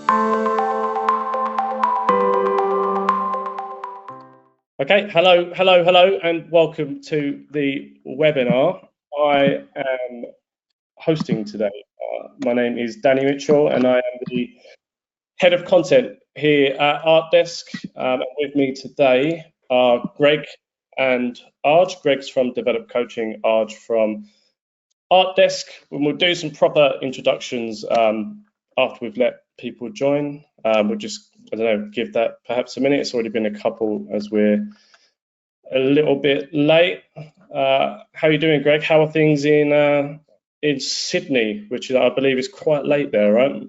Okay, hello, and welcome to the webinar. I am hosting today. My name is Danny Mitchell, and I am the head of content here at ArtDesk. And with me today are Greg and Arj. Greg's from Develop Coaching, Arj from ArtDesk. And we'll do some proper introductions after we've let people join. We'll just, I don't know, give that perhaps a minute. It's already been a couple as we're a little bit late. How are you doing, Greg? How are things in Sydney, which I believe is quite late there, right?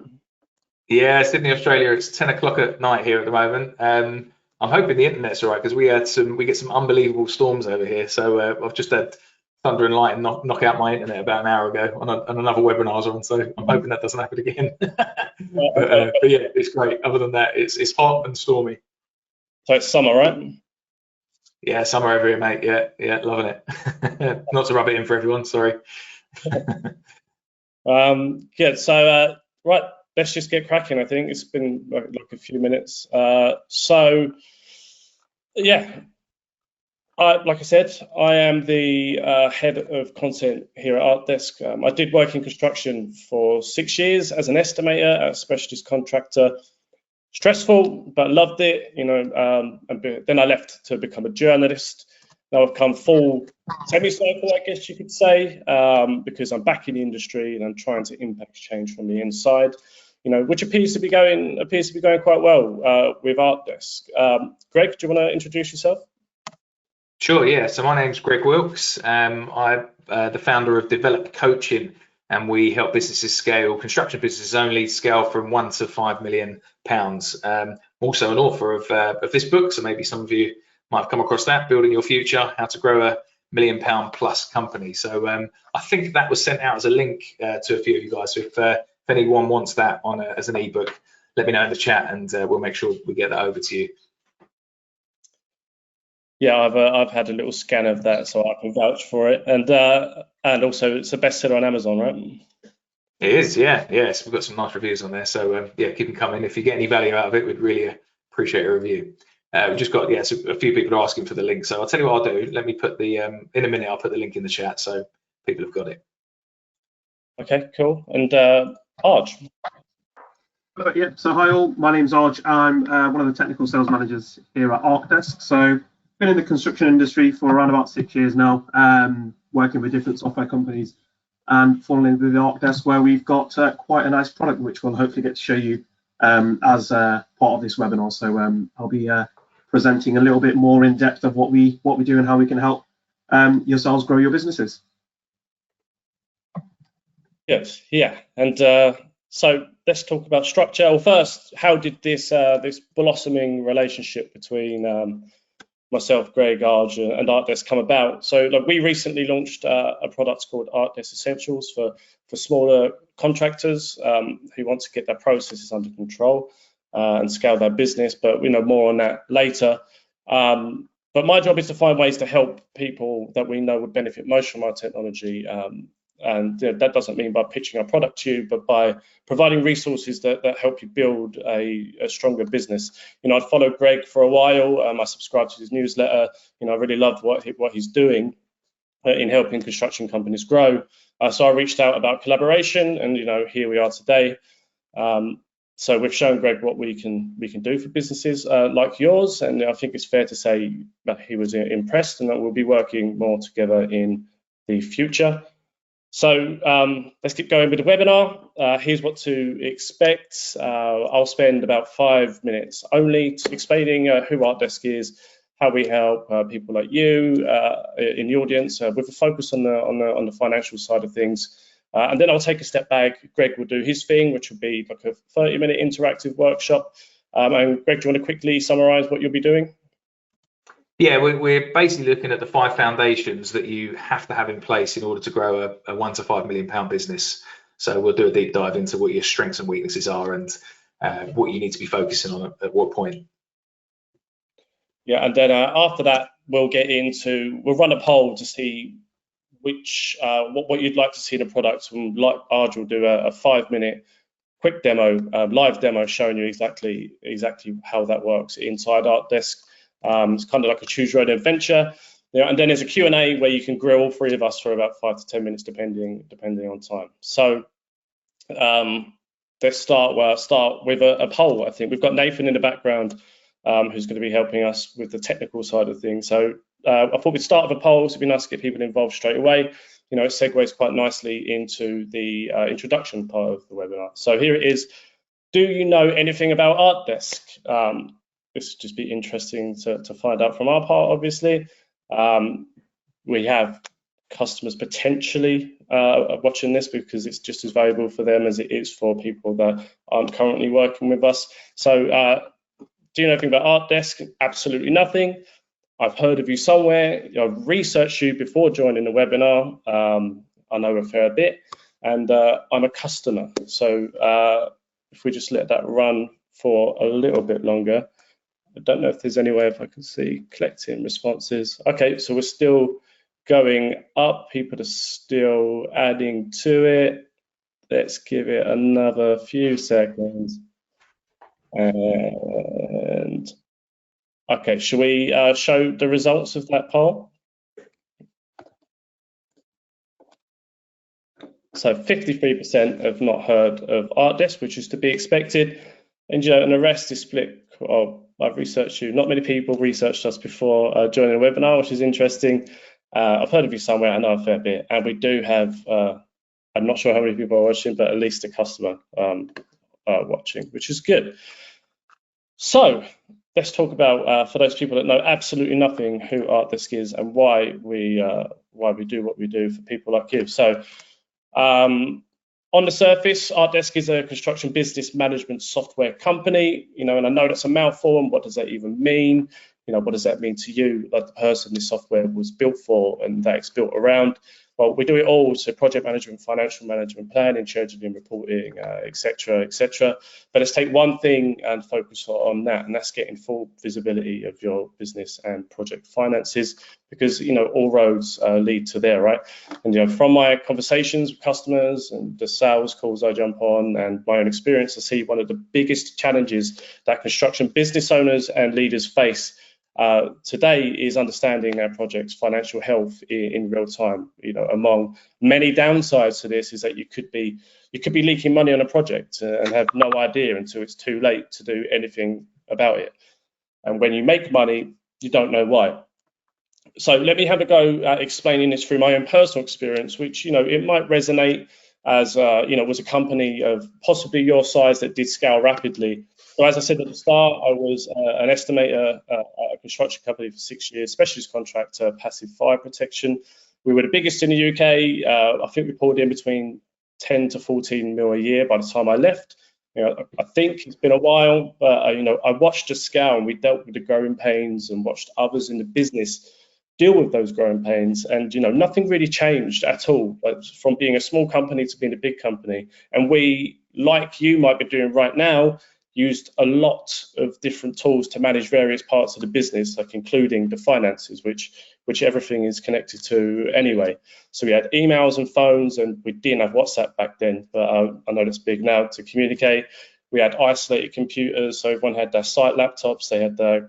Yeah, Sydney, Australia. It's 10 o'clock at night here at the moment. I'm hoping the internet's all right because we get some unbelievable storms over here. So I've just had thunder and lightning knock out my internet about an hour ago on another webinar I was on. So I'm hoping that doesn't happen again. but yeah, it's great. Other than that, it's hot and stormy. So it's summer, right? Yeah, summer over here, mate. Yeah, loving it. Not to rub it in for everyone, sorry. Good. So right, let's just get cracking. I think it's been like a few minutes. So yeah, like I said, I am the head of content here at ArtDesk. I did work in construction for 6 years as an estimator, a specialist contractor. Stressful, but loved it, you know. And then I left to become a journalist. Now I've come full semi-cycle, I guess you could say, because I'm back in the industry and I'm trying to impact change from the inside, you know, which appears to be going quite well with ArtDesk. Greg, do you want to introduce yourself? Sure, yeah. So my name's Greg Wilkes. I'm the founder of Develop Coaching, and we help businesses scale, construction businesses only, scale from £1 to £5 million. Also an author of this book, so maybe some of you might have come across that, Building Your Future, How to Grow a £1 million plus company. So I think that was sent out as a link to a few of you guys. So if anyone wants that as an ebook, let me know in the chat and we'll make sure we get that over to you. Yeah, I've had a little scan of that, so I can vouch for it. And also it's a bestseller on Amazon, right? It is, yeah. Yes, we've got some nice reviews on there. So yeah, keep them coming. If you get any value out of it, we'd really appreciate a review. We've just got so a few people are asking for the link. So I'll tell you what I'll do. Let me put the in a minute. I'll put the link in the chat so people have got it. Okay, cool. And Arj. Yeah. So hi all. My name's Arj. I'm one of the technical sales managers here at ArtDesk. So been in the construction industry for around about 6 years now, working with different software companies, and falling with ArtDesk, where we've got quite a nice product which we'll hopefully get to show you as part of this webinar. So I'll be presenting a little bit more in depth of what we do and how we can help yourselves grow your businesses. Yes, yeah, and so let's talk about structure. Well, first, how did this blossoming relationship between myself, Greg, Arj, and ArtDesk come about? So, like, we recently launched a product called ArtDesk Essentials for smaller contractors who want to get their processes under control and scale their business. But we know more on that later. But my job is to find ways to help people that we know would benefit most from our technology. And that doesn't mean by pitching our product to you, but by providing resources that help you build a stronger business. You know, I'd followed Greg for a while. I subscribed to his newsletter. You know, I really loved what he's doing in helping construction companies grow. So I reached out about collaboration, and you know, here we are today. So we've shown Greg what we can do for businesses like yours, and I think it's fair to say that he was impressed, and that we'll be working more together in the future. So let's get going with the webinar. Here's what to expect. I'll spend about 5 minutes only explaining who ArtDesk is, how we help people like you in the audience, with a focus on the financial side of things. And then I'll take a step back. Greg will do his thing, which will be like a 30-minute interactive workshop. And Greg, do you want to quickly summarize what you'll be doing? Yeah, we're basically looking at the 5 foundations that you have to have in place in order to grow a £1 to £5 million business. So we'll do a deep dive into what your strengths and weaknesses are and what you need to be focusing on at what point. Yeah, and then after that, we'll run a poll to see what you'd like to see in a product. And like Arj will do a 5-minute quick demo, live demo, showing you exactly how that works inside ArcDesk. It's kind of like a choose your own adventure. And then there's a Q&A where you can grill all three of us for about 5 to 10 minutes, depending on time. So let's start with a poll. I think we've got Nathan in the background, who's going to be helping us with the technical side of things. So I thought we'd start with a poll, so it'd be nice to get people involved straight away. It segues quite nicely into the introduction part of the webinar. So here it is. Do you know anything about ArcDesk? This would just be interesting to find out from our part, obviously. We have customers potentially watching this because it's just as valuable for them as it is for people that aren't currently working with us. So do you know anything about ArcDesk? Absolutely nothing. I've heard of you somewhere. I've researched you before joining the webinar. I know a fair bit, and I'm a customer. So if we just let that run for a little bit longer, I don't know if there's any way if I can see collecting responses. Okay, so we're still going up. People are still adding to it. Let's give it another few seconds. And okay, shall we show the results of that poll? So 53% have not heard of ArcDesk, which is to be expected. And the rest is split. I've researched you. Not many people researched us before joining the webinar, which is interesting. I've heard of you somewhere. I know a fair bit. And we do have, I'm not sure how many people are watching, but at least a customer watching, which is good. So let's talk about, for those people that know absolutely nothing, who ArcDesk is and why we do what we do for people like you. So on the surface, ArcDesk is a construction business management software company, and I know that's a mouthful, and what does that even mean? What does that mean to you, like the person this software was built for and that it's built around? Well, we do it all, so project management, financial management, planning, scheduling, reporting, etc., etc. But let's take one thing and focus on that, and that's getting full visibility of your business and project finances, because all roads lead to there, right? And from my conversations with customers and the sales calls I jump on and my own experience, I see one of the biggest challenges that construction business owners and leaders face today is understanding our project's financial health in real time. Among many downsides to this is that you could be leaking money on a project and have no idea until it's too late to do anything about it. And when you make money, you don't know why. So let me have a go at explaining this through my own personal experience, which it might resonate as was a company of possibly your size that did scale rapidly. So as I said at the start, I was an estimator at a construction company for 6 years, specialist contractor, passive fire protection. We were the biggest in the UK. I think we pulled in between 10 to 14 mil a year by the time I left. I think it's been a while, but I watched the scale, and we dealt with the growing pains and watched others in the business deal with those growing pains, and nothing really changed at all, from being a small company to being a big company. And we, like you might be doing right now, used a lot of different tools to manage various parts of the business, like including the finances, which everything is connected to anyway. So we had emails and phones, and we didn't have WhatsApp back then, but I know that's big now to communicate. We had isolated computers, so everyone had their site laptops, they had their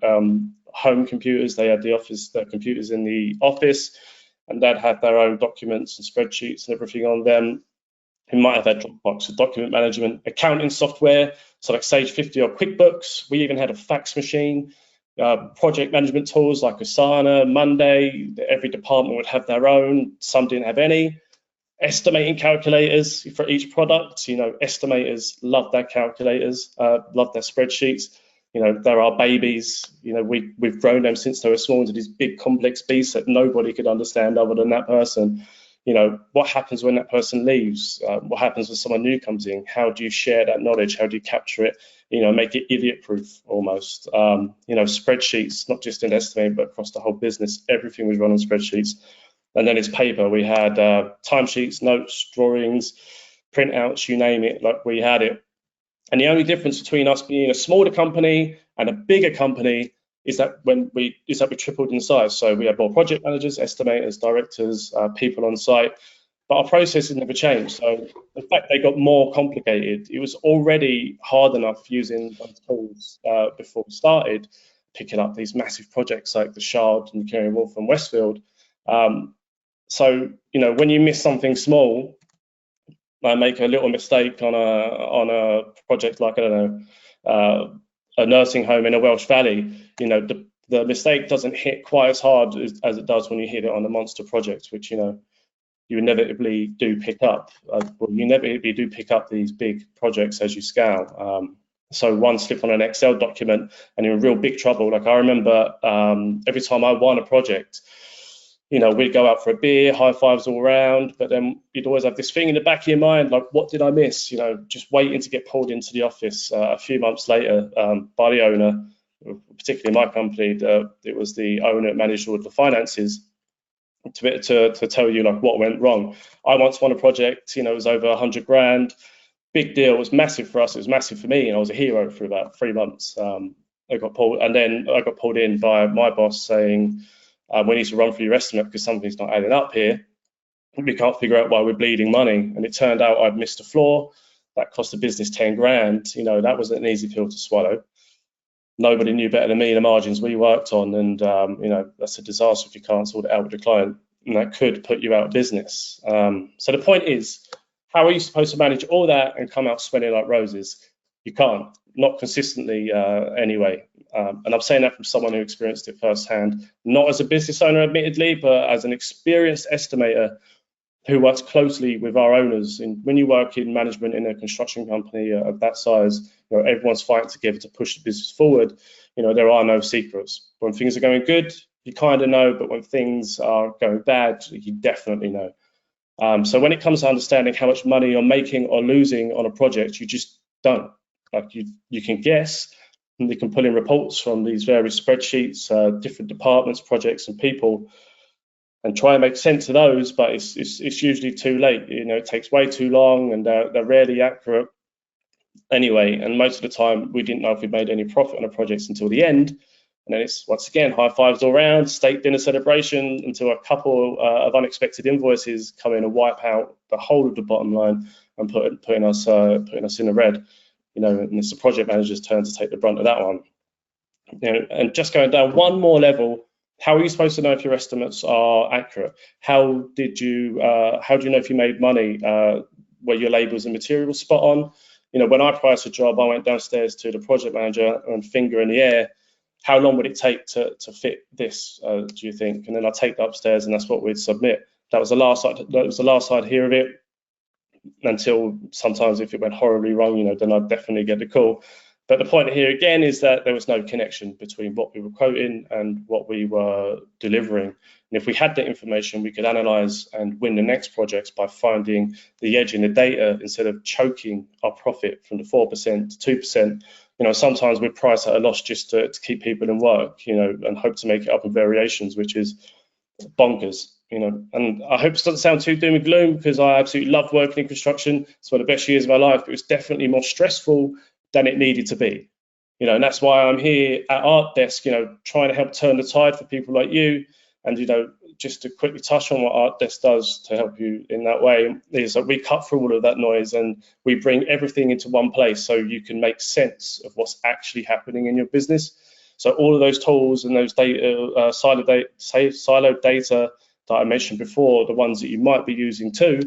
home computers, they had the computers in the office, and they'd have their own documents and spreadsheets and everything on them. We might have had Dropbox for document management, accounting software, so like Sage 50 or QuickBooks. We even had a fax machine, project management tools like Asana, Monday. Every department would have their own, some didn't have any. Estimating calculators for each product. Estimators love their calculators, love their spreadsheets. They're our babies. We've grown them since they were small into these big complex beasts that nobody could understand other than that person. What happens when that person leaves? What happens when someone new comes in? How do you share that knowledge? How do you capture it? Make it idiot-proof almost. Spreadsheets, not just in estimating, but across the whole business. Everything was run on spreadsheets. And then it's paper. We had timesheets, notes, drawings, printouts, you name it, like we had it. And the only difference between us being a smaller company and a bigger company is that we tripled in size. So we had more project managers, estimators, directors, people on site. but our processes never changed. So in fact, they got more complicated. It was already hard enough using those tools before we started picking up these massive projects like the Shard and Canary Wharf and Westfield. So when you miss something small, make a little mistake on a project like, I don't know, a nursing home in a Welsh Valley, the mistake doesn't hit quite as hard as it does when you hit it on a monster project, which you inevitably do pick up. You inevitably do pick up these big projects as you scale. So one slip on an Excel document and you're in real big trouble. Like I remember every time I won a project, we'd go out for a beer, high fives all around, but then you'd always have this thing in the back of your mind, like, what did I miss? Just waiting to get pulled into the office a few months later by the owner, particularly my company. It was the owner that managed all of the finances to tell you like what went wrong. I once won a project, it was over 100 grand, big deal. It was massive for us. It was massive for me, and I was a hero for about 3 months. I got pulled in by my boss saying, we need to run through your estimate because something's not adding up here. We can't figure out why we're bleeding money. And it turned out I'd missed a floor. That cost the business 10 grand. That wasn't an easy pill to swallow. Nobody knew better than me the margins we worked on. And, that's a disaster if you can't sort it out with the client. And that could put you out of business. So the point is, how are you supposed to manage all that and come out smelling like roses? You can't, not consistently anyway. And I'm saying that from someone who experienced it firsthand, not as a business owner, admittedly, but as an experienced estimator who works closely with our owners. And when you work in management in a construction company of that size, everyone's fighting together to push the business forward. There are no secrets. When things are going good, you kind of know, but when things are going bad, you definitely know. So when it comes to understanding how much money you're making or losing on a project, you just don't. Like you can guess, and you can pull in reports from these various spreadsheets, different departments, projects, and people, and try and make sense of those. But it's usually too late. It takes way too long, and they're rarely accurate anyway. And most of the time, we didn't know if we made any profit on the projects until the end. And then it's once again high fives all around, steak dinner celebration, until a couple of unexpected invoices come in and wipe out the whole of the bottom line and putting us in the red. And it's the project manager's turn to take the brunt of that one. And just going down one more level, how are you supposed to know if your estimates are accurate? How do you know if you made money? Were your labels and materials spot on? When I priced a job, I went downstairs to the project manager and finger in the air, how long would it take to fit this, do you think? And then I take that upstairs and that's what we'd submit. That was the last I'd hear of it, until sometimes if it went horribly wrong, then I'd definitely get the call. But the point here again is that there was no connection between what we were quoting and what we were delivering. And if we had that information, we could analyze and win the next projects by finding the edge in the data instead of choking our profit from the 4% to 2%. Sometimes we price at a loss just to keep people in work, and hope to make it up in variations, which is bonkers. And I hope it doesn't sound too doom and gloom, because I absolutely love working in construction. It's one of the best years of my life, but it was definitely more stressful than it needed to be. And that's why I'm here at ArtDesk, trying to help turn the tide for people like you. And, just to quickly touch on what ArtDesk does to help you in that way, is that we cut through all of that noise and we bring everything into one place so you can make sense of what's actually happening in your business. So all of those tools and those data, siloed data that I mentioned before, the ones that you might be using too,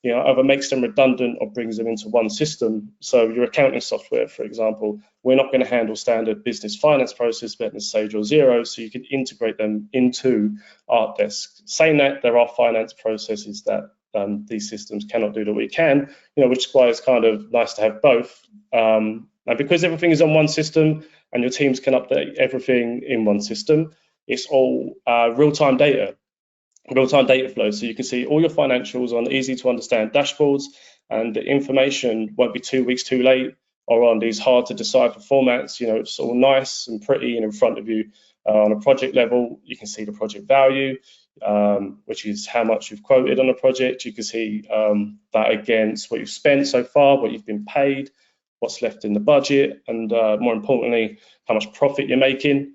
either makes them redundant or brings them into one system. So your accounting software, for example, we're not going to handle standard business finance process, but in Sage or Xero, so you can integrate them into ArtDesk. Saying that, there are finance processes that these systems cannot do that we can, which is why it's kind of nice to have both. And because everything is on one system and your teams can update everything in one system, it's all real-time data flow. So you can see all your financials on easy to understand dashboards, and the information won't be 2 weeks too late or on these hard to decipher formats. It's all nice and pretty and in front of you. On a project level, you can see the project value, which is how much you've quoted on a project. You can see that against what you've spent so far, what you've been paid, what's left in the budget, and more importantly, how much profit you're making.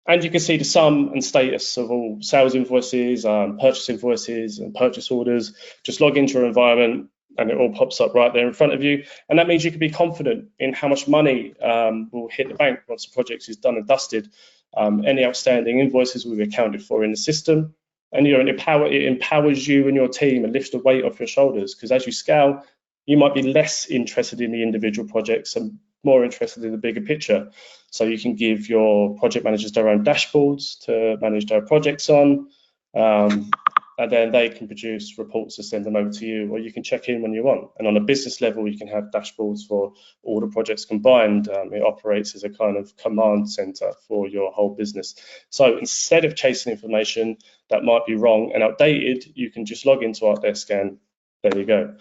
And you can see the sum and status of all sales invoices, purchase invoices, and purchase orders. Just log into your environment, and it all pops up right there in front of you. And that means you can be confident in how much money will hit the bank once the project is done and dusted. Any outstanding invoices will be accounted for in the system. And it empowers you and your team and lifts the weight off your shoulders, because as you scale, you might be less interested in the individual projects and more interested in the bigger picture. So you can give your project managers their own dashboards to manage their projects on, and then they can produce reports to send them over to you, or you can check in when you want. And on a business level, you can have dashboards for all the projects combined. It operates as a kind of command center for your whole business. So instead of chasing information that might be wrong and outdated, you can just log into ArcDesk and there you go.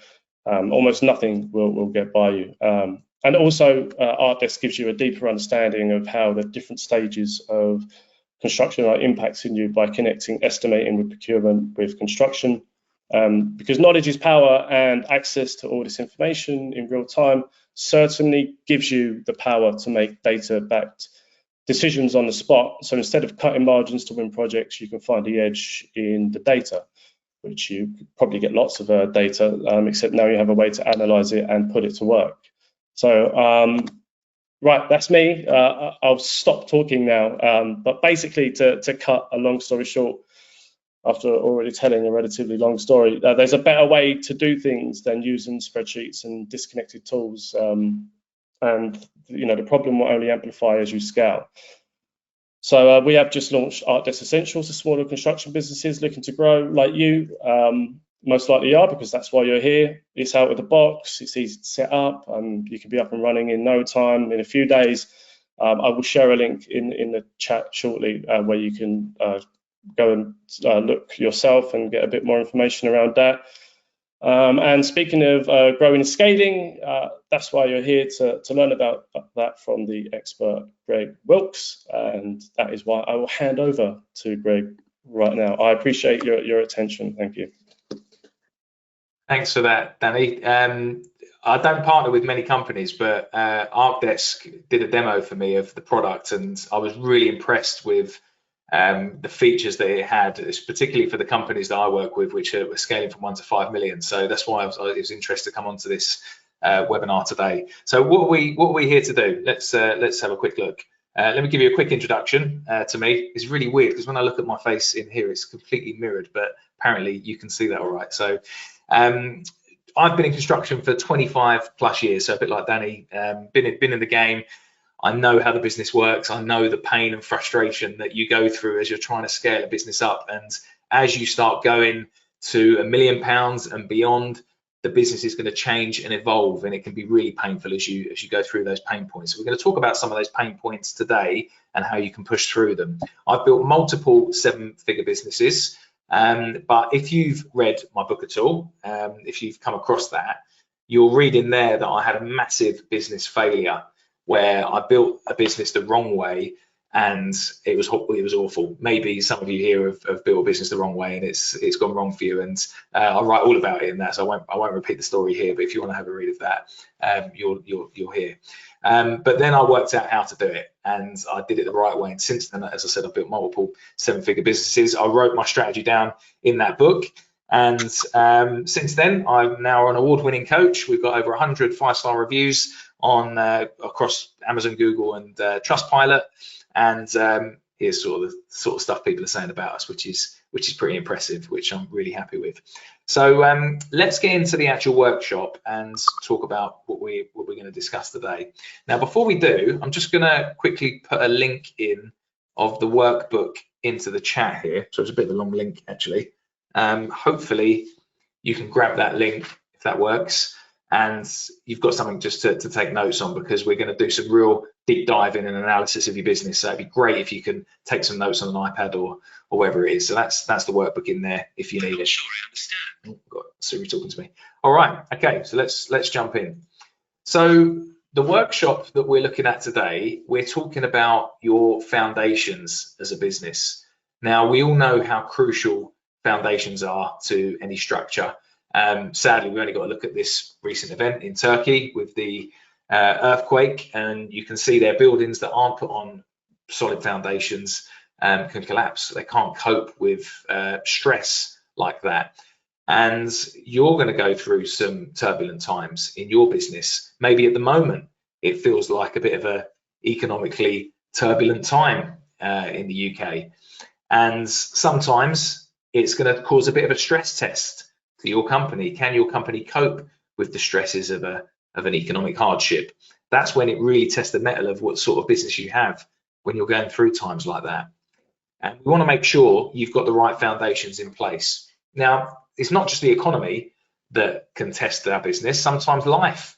Almost nothing will get by you. And also, ArcDesk gives you a deeper understanding of how the different stages of construction are impacting you by connecting estimating with procurement with construction. Because knowledge is power, and access to all this information in real time certainly gives you the power to make data-backed decisions on the spot. So instead of cutting margins to win projects, you can find the edge in the data, which you probably get lots of data, except now you have a way to analyze it and put it to work. So, right, that's me. I'll stop talking now. But basically, to cut a long story short, after already telling a relatively long story, there's a better way to do things than using spreadsheets and disconnected tools. And the problem will only amplify as you scale. So we have just launched ArcDesk Essentials to smaller construction businesses looking to grow like you. Most likely are, because that's why you're here. It's out of the box, it's easy to set up, and you can be up and running in no time, in a few days. I will share a link in the chat shortly where you can go and look yourself and get a bit more information around that. And speaking of growing and scaling, that's why you're here, to learn about that from the expert Greg Wilkes, and that is why I will hand over to Greg right now. I appreciate your attention. Thank you. Thanks for that, Danny. I don't partner with many companies, but ArcDesk did a demo for me of the product, and I was really impressed with the features that it had, particularly for the companies that I work with, which are scaling from 1 to 5 million. So that's why I was interested to come onto this webinar today. So what are we here to do? Let's have a quick look. Let me give you a quick introduction to me. It's really weird because when I look at my face in here, it's completely mirrored, but apparently you can see that all right. So I've been in construction for 25 plus years, so a bit like Danny, been in the game. I know how the business works. I know the pain and frustration that you go through as you're trying to scale a business up. And as you start going to £1 million and beyond, the business is going to change and evolve, and it can be really painful as you go through those pain points. So we're going to talk about some of those pain points today and how you can push through them. I've built multiple 7-figure businesses. But if you've read my book at all, if you've come across that, you'll read in there that I had a massive business failure where I built a business the wrong way, and it was awful. Maybe some of you here have built a business the wrong way and it's gone wrong for you, and I'll write all about it in that, so I won't repeat the story here, but if you want to have a read of that, you'll hear. But then I worked out how to do it, and I did it the right way. And since then, as I said, I've built multiple 7-figure businesses. I wrote my strategy down in that book, and since then, I'm now an award-winning coach. We've got over 100 5-star reviews on across Amazon, Google, and Trustpilot. And here's sort of stuff people are saying about us, which is pretty impressive, which I'm really happy with. So let's get into the actual workshop and talk about what we're going to discuss today. Now, before we do, I'm just going to quickly put a link in of the workbook into the chat here. So it's a bit of a long link, actually. Hopefully, you can grab that link if that works, and you've got something just to take notes on, because we're going to do some real deep diving and analysis of your business. So it'd be great if you can take some notes on an iPad or wherever it is. So that's the workbook in there if you need it. Sure, I understand. Oh, got Siri talking to me. All right, okay, so let's jump in. So the workshop that we're looking at today, we're talking about your foundations as a business. Now, we all know how crucial foundations are to any structure. Sadly, we only got to look at this recent event in Turkey with the earthquake, and you can see there buildings that aren't put on solid foundations can collapse. They can't cope with stress like that. And you're going to go through some turbulent times in your business. Maybe at the moment, it feels like a bit of a economically turbulent time in the UK. And sometimes it's going to cause a bit of a stress test to your company. Can your company cope with the stresses of an economic hardship? That's when it really tests the mettle of what sort of business you have when you're going through times like that. And we want to make sure you've got the right foundations in place. Now, it's not just the economy that can test our business. Sometimes life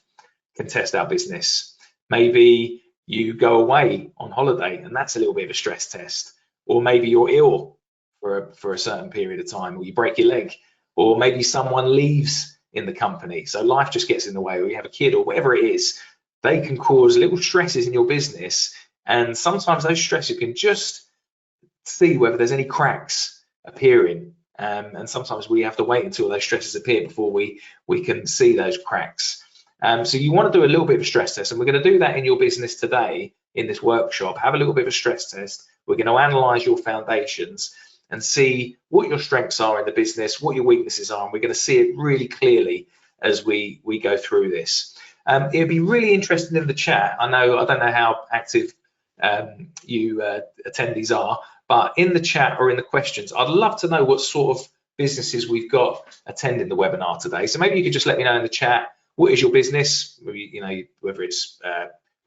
can test our business. Maybe you go away on holiday and that's a little bit of a stress test. Or maybe you're ill for a certain period of time, or you break your leg, or maybe someone leaves in the company. So life just gets in the way, or you have a kid, or whatever it is. They can cause little stresses in your business. And sometimes those stresses can just see whether there's any cracks appearing. And sometimes we have to wait until those stresses appear before we can see those cracks. So you want to do a little bit of a stress test, and we're going to do that in your business today in this workshop. Have a little bit of a stress test. We're going to analyze your foundations and see what your strengths are in the business, what your weaknesses are, and we're going to see it really clearly as we go through this. It'd be really interesting in the chat. I don't know how active you attendees are, but in the chat or in the questions, I'd love to know what sort of businesses we've got attending the webinar today. So maybe you could just let me know in the chat, what is your business? You know, whether it's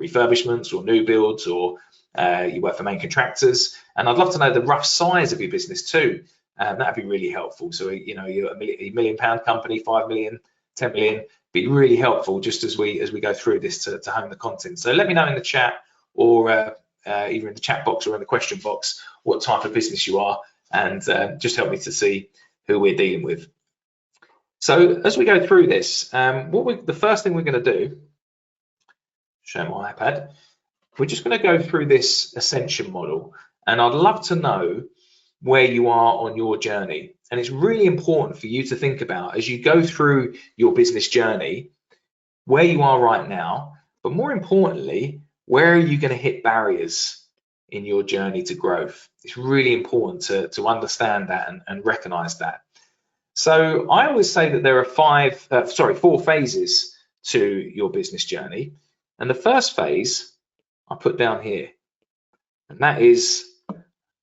refurbishments or new builds, or you work for main contractors. And I'd love to know the rough size of your business too. That'd be really helpful. So, you know, you're a £1 million company, 5 million, 10 million, be really helpful just as we go through this to hone the content. So let me know in the chat, or either in the chat box or in the question box, what type of business you are, and just help me to see who we're dealing with. So as we go through this, the first thing we're going to do, show my iPad, we're just going to go through this ascension model, and I'd love to know where you are on your journey. And it's really important for you to think about, as you go through your business journey, where you are right now, but more importantly, where are you going to hit barriers in your journey to growth? It's really important to understand that and recognize that. So I always say that there are 4 phases to your business journey. And the first phase I put down here, and that is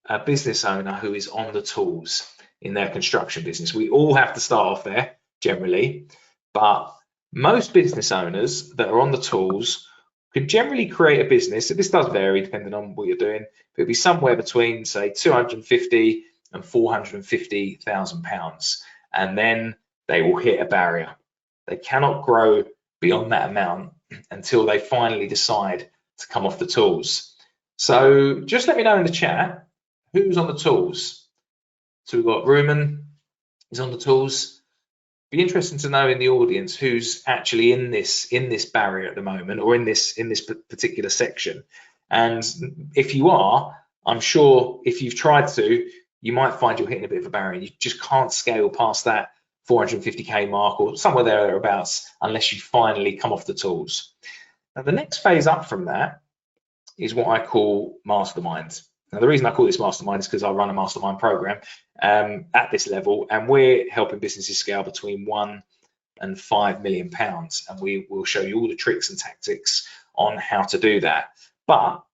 a business owner who is on the tools in their construction business. We all have to start off there generally, but most business owners that are on the tools can generally create a business. So this does vary depending on what you're doing, but it'll be somewhere between, say, 250 and 450,000 pounds, and then they will hit a barrier. They cannot grow beyond that amount until they finally decide to come off the tools. So just let me know in the chat who's on the tools. So we've got Ruman is on the tools. Be interesting to know in the audience who's actually in this barrier at the moment, or in this particular section. And if you are, I'm sure if you've tried to, you might find you're hitting a bit of a barrier. You just can't scale past that 450k mark or somewhere thereabouts unless you finally come off the tools. Now the next phase up from that is what I call mastermind. Now the reason I call this mastermind is because I run a mastermind program at this level, and we're helping businesses scale between £1 and £5 million, and we will show you all the tricks and tactics on how to do that. But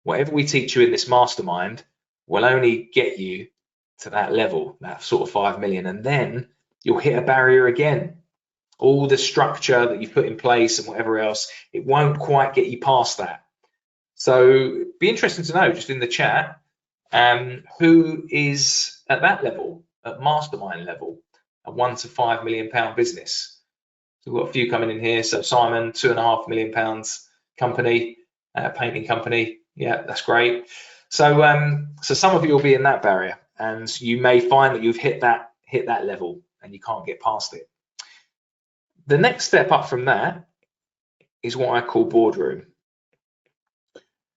whatever we teach you in this mastermind will only get you to that level, that sort of 5 million, and then you'll hit a barrier again. All the structure that you've put in place and whatever else, it won't quite get you past that. So be interesting to know just in the chat who is at that level, at mastermind level, a £1 to £5 million business. So we've got a few coming in here. So Simon, £2.5 million company, painting company. Yeah, that's great. So so some of you will be in that barrier, and you may find that you've hit that level and you can't get past it. The next step up from that is what I call boardroom.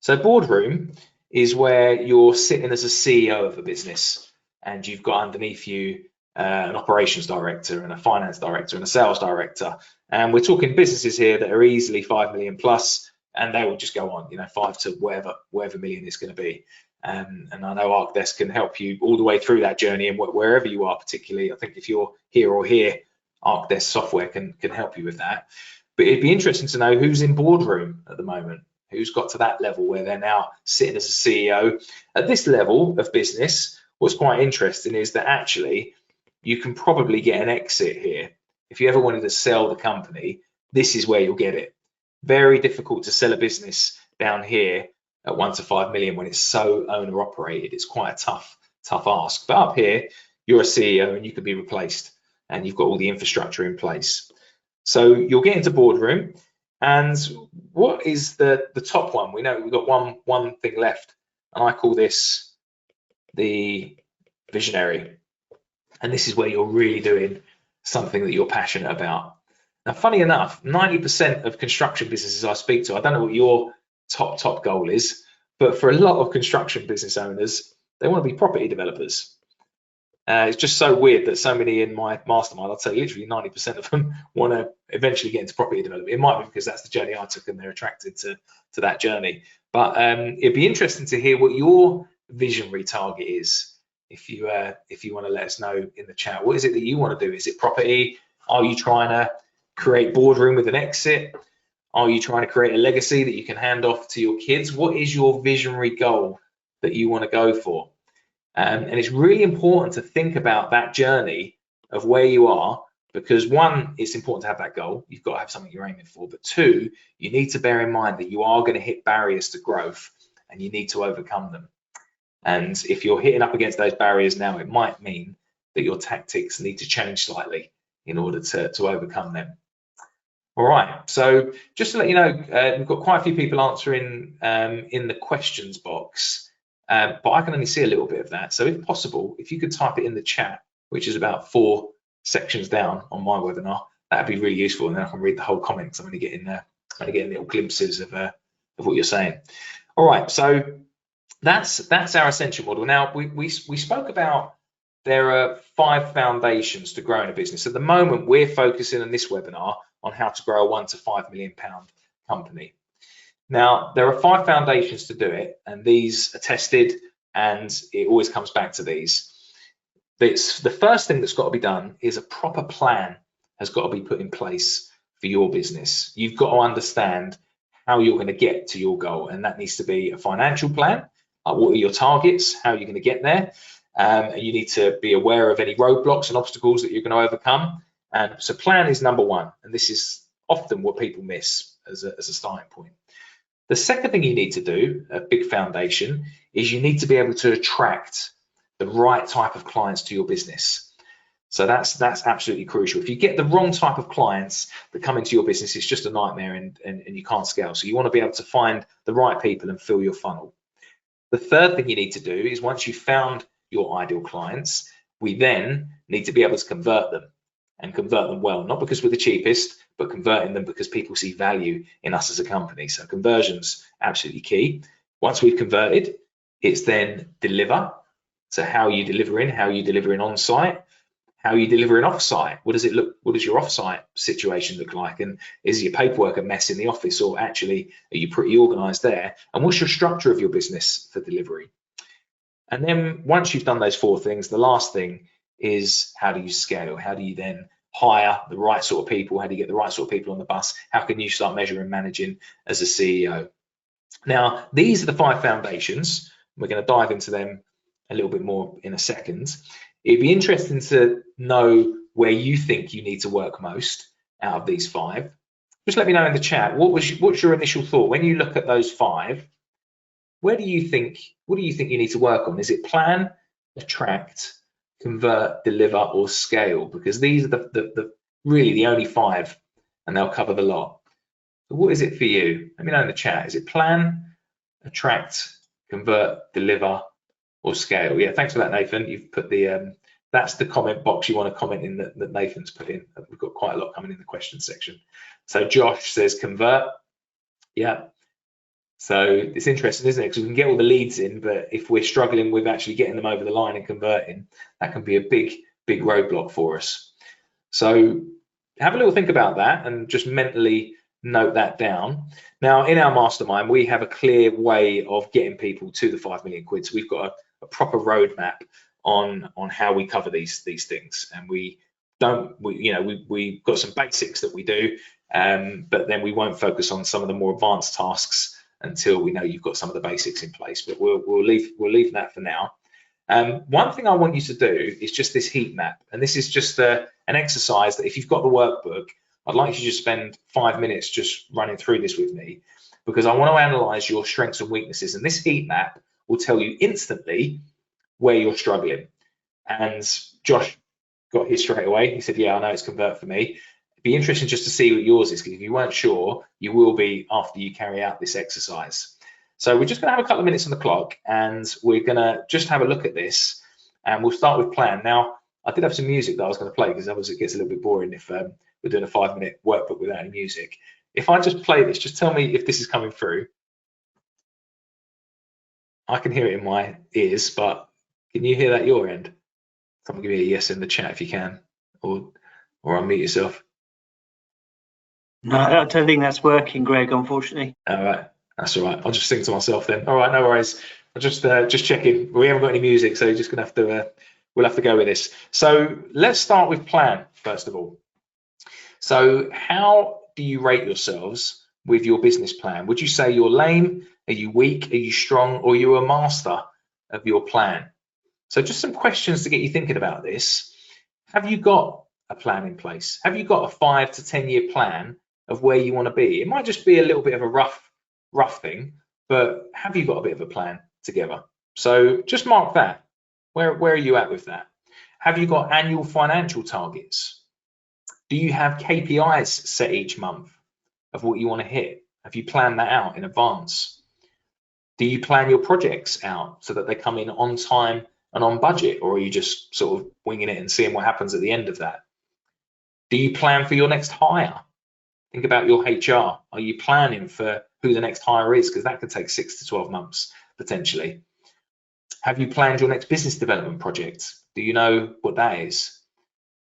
So boardroom is where you're sitting as a CEO of a business, and you've got underneath you an operations director and a finance director and a sales director. And we're talking businesses here that are easily 5 million plus and they will just go on, 5 to whatever million it's going to be. And I know ArcDesk can help you all the way through that journey, and wherever you are, particularly, I think if you're here or here, ArcDesk software can help you with that. But it'd be interesting to know who's in boardroom at the moment, who's got to that level where they're now sitting as a CEO. At this level of business, what's quite interesting is that actually you can probably get an exit here. If you ever wanted to sell the company, this is where you'll get it. Very difficult to sell a business down here at 1 to 5 million when it's so owner operated. It's quite a tough ask. But up here, you're a CEO and you can be replaced, and you've got all the infrastructure in place. So you'll get into boardroom, and what is the top one? We know we've got one thing left, and I call this the visionary. And this is where you're really doing something that you're passionate about. Now, funny enough, 90% of construction businesses I speak to, I don't know what your top goal is, but for a lot of construction business owners, they want to be property developers. It's just so weird that so many in my mastermind, I'd say literally 90% of them want to eventually get into property development. It might be because that's the journey I took and they're attracted to that journey. But it'd be interesting to hear what your visionary target is. If you want to let us know in the chat, what is it that you want to do? Is it property? Are you trying to create boardroom with an exit? Are you trying to create a legacy that you can hand off to your kids? What is your visionary goal that you want to go for? And it's really important to think about that journey of where you are, because one, it's important to have that goal. You've got to have something you're aiming for. But two, you need to bear in mind that you are going to hit barriers to growth and you need to overcome them. And if you're hitting up against those barriers now, it might mean that your tactics need to change slightly in order to overcome them. All right, so just to let you know, we've got quite a few people answering in the questions box. But I can only see a little bit of that. So if possible, if you could type it in the chat, which is about 4 sections down on my webinar, that'd be really useful. And then I can read the whole comment because I'm only getting little glimpses of what you're saying. All right, so that's our ascension model. Now we spoke about there are 5 foundations to growing a business. At the moment, we're focusing in this webinar on how to grow a 1 to 5 million pound company. Now, there are 5 foundations to do it, and these are tested, and it always comes back to these. The first thing that's got to be done is a proper plan has got to be put in place for your business. You've got to understand how you're going to get to your goal, and that needs to be a financial plan. What are your targets? How are you going to get there? And you need to be aware of any roadblocks and obstacles that you're going to overcome. And so plan is number 1, and this is often what people miss as a starting point. The second thing you need to do, a big foundation, is you need to be able to attract the right type of clients to your business. So that's absolutely crucial. If you get the wrong type of clients that come into your business, it's just a nightmare and you can't scale. So you want to be able to find the right people and fill your funnel. The third thing you need to do is once you've found your ideal clients, we then need to be able to convert them and convert them well, not because we're the cheapest, but converting them because people see value in us as a company. So conversion's absolutely key. Once we've converted, it's then deliver. So how are you delivering? How are you delivering on site? How are you delivering off site? What does it look? What does your off site situation look like? And is your paperwork a mess in the office, or actually are you pretty organized there? And what's your structure of your business for delivery? And then once you've done those 4 things, the last thing is how do you scale? How do you then hire the right sort of people? How do you get the right sort of people on the bus? How can you start measuring and managing as a CEO? Now, these are the 5 foundations. We're going to dive into them a little bit more in a second. It'd be interesting to know where you think you need to work most out of these 5. Just let me know in the chat. What's your initial thought when you look at those 5? What do you think you need to work on? Is it plan, attract, convert, deliver, or scale? Because these are really the only 5, and they'll cover the lot. So what is it for you? Let me know in the chat. Is it plan, attract, convert, deliver, or scale? Yeah, thanks for that, Nathan. You've put that's the comment box you want to comment in that Nathan's put in. We've got quite a lot coming in the question section. So Josh says convert. Yeah. So it's interesting, isn't it? Because we can get all the leads in, but if we're struggling with actually getting them over the line and converting, that can be a big roadblock for us. So have a little think about that and just mentally note that down. Now, in our mastermind, we have a clear way of getting people to the 5 million quid. So we've got a proper roadmap on how we cover these things, and we've got some basics that we do, but then we won't focus on some of the more advanced tasks until we know you've got some of the basics in place. But we'll leave that for now. One thing I want you to do is just this heat map, and this is just an exercise that if you've got the workbook, I'd like you to spend 5 minutes just running through this with me, because I want to analyze your strengths and weaknesses, and this heat map will tell you instantly where you're struggling. And Josh got his straight away. He said, yeah, I know it's convert for me. It'd be interesting just to see what yours is, because if you weren't sure, you will be after you carry out this exercise. So we're just going to have a couple of minutes on the clock, and we're going to just have a look at this, and we'll start with plan. Now, I did have some music that I was going to play, because otherwise it gets a little bit boring if we're doing a 5-minute workbook without any music. If I just play this, just tell me if this is coming through. I can hear it in my ears, but can you hear that your end? Someone give me a yes in the chat if you can, or unmute yourself. No, I don't think that's working, Greg, unfortunately. All right, that's all right. I'll just think to myself then. All right, no worries. I'll just checking. We haven't got any music, so you're just gonna have to. We'll have to go with this. So let's start with plan first of all. So how do you rate yourselves with your business plan? Would you say you're lame? Are you weak? Are you strong? Or are you a master of your plan? So just some questions to get you thinking about this. Have you got a plan in place? Have you got a 5 to 10 year plan of where you want to be? It might just be a little bit of a rough thing, but have you got a bit of a plan together? So just mark that. Where are you at with that? Have you got annual financial targets? Do you have KPIs set each month of what you want to hit? Have you planned that out in advance? Do you plan your projects out so that they come in on time and on budget, or are you just sort of winging it and seeing what happens at the end of that? Do you plan for your next hire? Think about your HR. Are you planning for who the next hire is? Because that could take 6 to 12 months potentially. Have you planned your next business development project? Do you know what that is?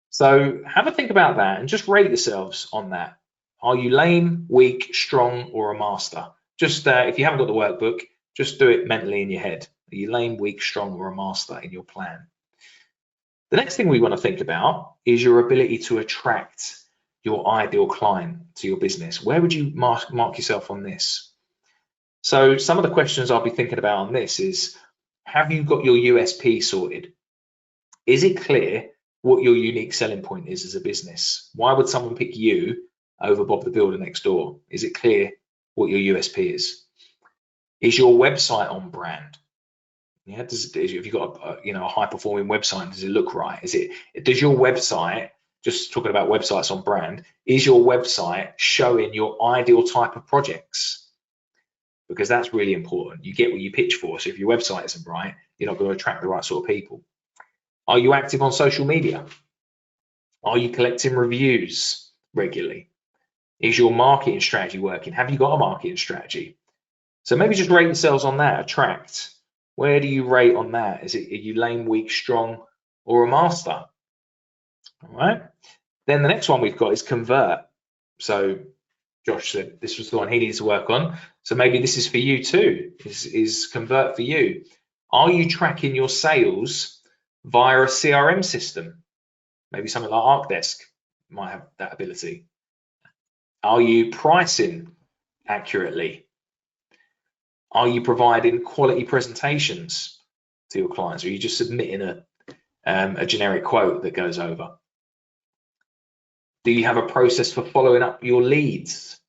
So have a think about that and just rate yourselves on that. Are you lame, weak, strong, or a master? Just if you haven't got the workbook, just do it mentally in your head. Are you lame, weak, strong, or a master in your plan? The next thing we want to think about is your ability to attract your ideal client to your business. Where would you mark yourself on this? So some of the questions I'll be thinking about on this is, have you got your USP sorted? Is it clear what your unique selling point is as a business? Why would someone pick you over Bob the Builder next door? Is it clear what your USP is? Is your website on brand? Yeah, have you got a high performing website? Does it look right? Does your website, just talking about websites on brand, is your website showing your ideal type of projects? Because that's really important. You get what you pitch for. So if your website isn't right, you're not going to attract the right sort of people. Are you active on social media? Are you collecting reviews regularly? Is your marketing strategy working? Have you got a marketing strategy? So maybe just rate yourselves on that. Attract. Where do you rate on that? Are you lame, weak, strong, or a master? All right. Then the next one we've got is convert. So Josh said this was the one he needs to work on. So maybe this is for you too. Is convert for you? Are you tracking your sales via a CRM system? Maybe something like ArcDesk might have that ability. Are you pricing accurately? Are you providing quality presentations to your clients? Or are you just submitting a generic quote that goes over? Do you have a process for following up your leads?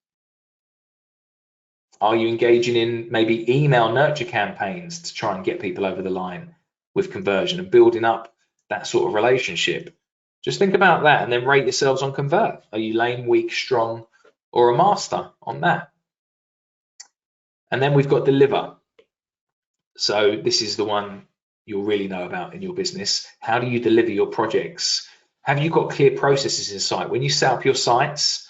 Are you engaging in maybe email nurture campaigns to try and get people over the line with conversion and building up that sort of relationship? Just think about that and then rate yourselves on convert. Are you lame, weak, strong, or a master on that? And then we've got deliver. So this is the one you'll really know about in your business. How do you deliver your projects? Have you got clear processes in sight? When you set up your sites,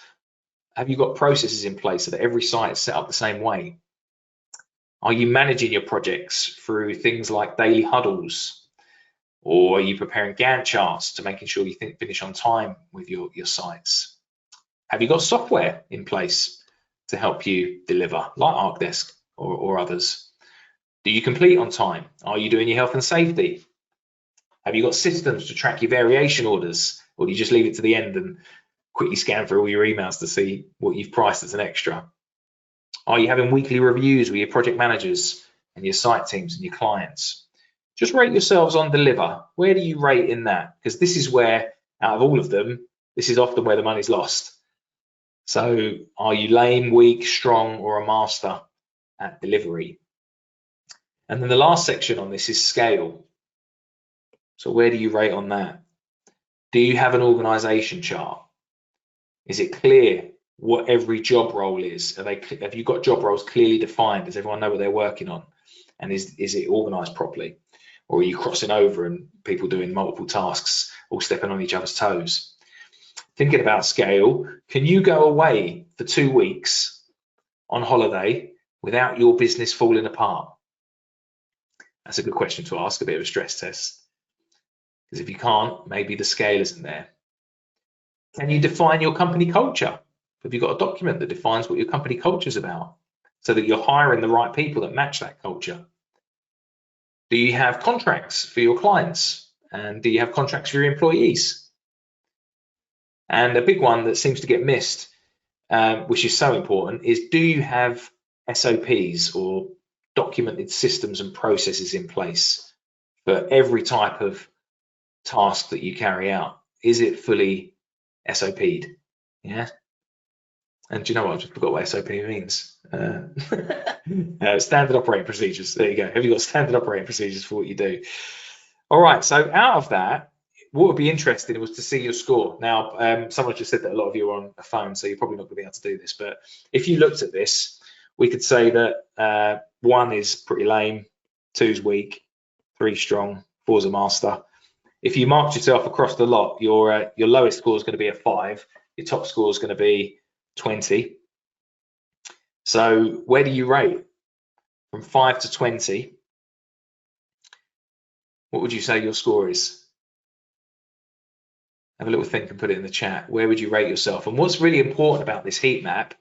have you got processes in place so that every site is set up the same way? Are you managing your projects through things like daily huddles? Or are you preparing Gantt charts to making sure you finish on time with your sites? Have you got software in place to help you deliver, like ArcDesk or others? Do you complete on time? Are you doing your health and safety? Have you got systems to track your variation orders, or do you just leave it to the end and quickly scan through all your emails to see what you've priced as an extra? Are you having weekly reviews with your project managers and your site teams and your clients? Just rate yourselves on deliver. Where do you rate in that? Because this is where, out of all of them, this is often where the money's lost. So are you lame, weak, strong, or a master at delivery? And then the last section on this is scale. So where do you rate on that? Do you have an organization chart? Is it clear what every job role is? Have you got job roles clearly defined? Does everyone know what they're working on? And is it organized properly? Or are you crossing over and people doing multiple tasks, all stepping on each other's toes? Thinking about scale, can you go away for 2 weeks on holiday without your business falling apart? That's a good question to ask, a bit of a stress test. Because if you can't, maybe the scale isn't there. Can you define your company culture? Have you got a document that defines what your company culture is about so that you're hiring the right people that match that culture? Do you have contracts for your clients? And do you have contracts for your employees? And a big one that seems to get missed, which is so important, is do you have SOPs or documented systems and processes in place for every type of task that you carry out? Is it fully SOP'd? Yeah. And do you know what? I just forgot what SOP means. Standard operating procedures. There you go. Have you got standard operating procedures for what you do? All right. So out of that, what would be interesting was to see your score. Now, someone just said that a lot of you are on a phone, so you're probably not going to be able to do this. But if you looked at this, we could say that 1 is pretty lame, 2's weak, 3's strong, 4's a master. If you marked yourself across the lot, your lowest score is going to be a 5. Your top score is going to be 20. So where do you rate? From 5 to 20, what would you say your score is? Have a little think and put it in the chat. Where would you rate yourself? And what's really important about this heat map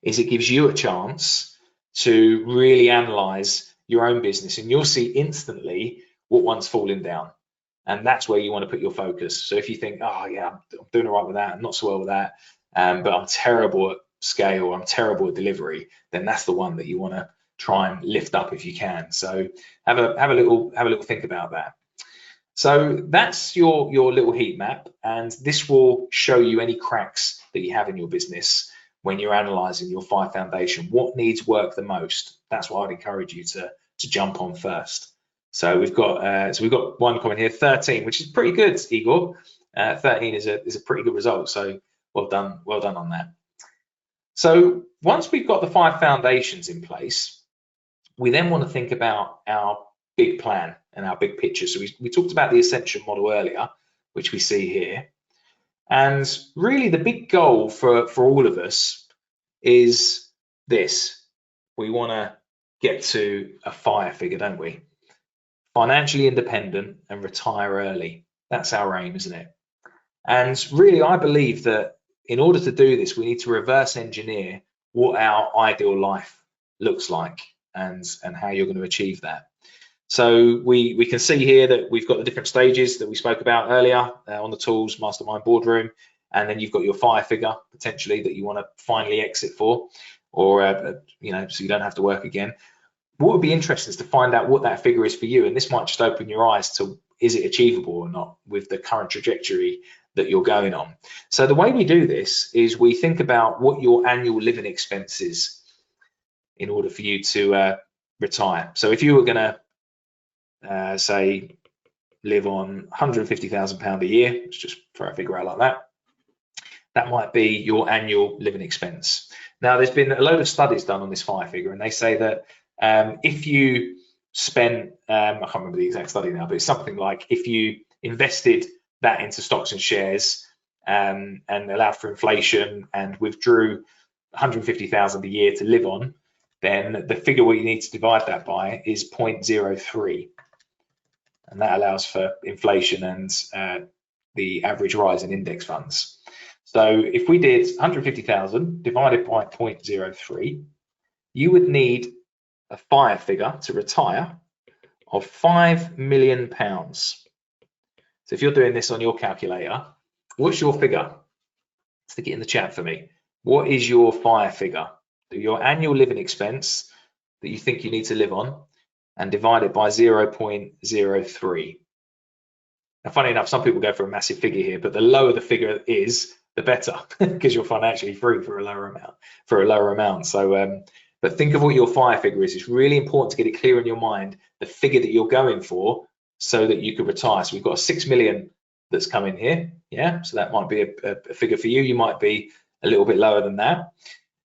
is it gives you a chance to really analyze your own business, and you'll see instantly what one's falling down. And that's where you want to put your focus. So if you think, oh yeah, I'm doing all right with that, I'm not so well with that, but I'm terrible at scale, I'm terrible at delivery, then that's the one that you want to try and lift up if you can. So have a little think about that. So that's your little heat map, and this will show you any cracks that you have in your business when you're analyzing your 5 foundation. What needs work the most? That's what I'd encourage you to jump on first. So we've got one comment here, 13, which is pretty good, Igor. 13 is a pretty good result. So well done on that. So once we've got the 5 foundations in place, we then want to think about our big plan and our big picture. So we talked about the ascension model earlier, which we see here. And really the big goal for all of us is this. We want to get to a FIRE figure, don't we? Financially independent and retire early. That's our aim, isn't it? And really, I believe that in order to do this, we need to reverse engineer what our ideal life looks like and how you're going to achieve that. So we can see here that we've got the different stages that we spoke about earlier on the tools, mastermind, boardroom, and then you've got your FIRE figure potentially that you want to finally exit for, or so you don't have to work again. What would be interesting is to find out what that figure is for you, and this might just open your eyes to, is it achievable or not with the current trajectory that you're going on. So the way we do this is we think about what your annual living expense is in order for you to retire. So if you were going to say live on £150,000 a year, let's just throw a figure out like that, that might be your annual living expense. Now there's been a load of studies done on this FIRE figure, and they say that if you spent, I can't remember the exact study now, but it's something like if you invested that into stocks and shares and allowed for inflation and withdrew 150,000 a year to live on, then the figure what you need to divide that by is 0.03. And that allows for inflation and the average rise in index funds. So if we did 150,000 divided by 0.03, you would need a fire figure to retire of £5 million. So if you're doing this on your calculator, what's your figure? Stick it in the chat for me. What is your fire figure? Do your annual living expense that you think you need to live on and divide it by 0.03. Now, funny enough, some people go for a massive figure here, but the lower the figure is, the better, because you're financially free for a lower amount. So, but think of what your fire figure is. It's really important to get it clear in your mind, the figure that you're going for, so that you can retire. So we've got a 6 million that's coming here. Yeah, so that might be a figure for you. You might be a little bit lower than that.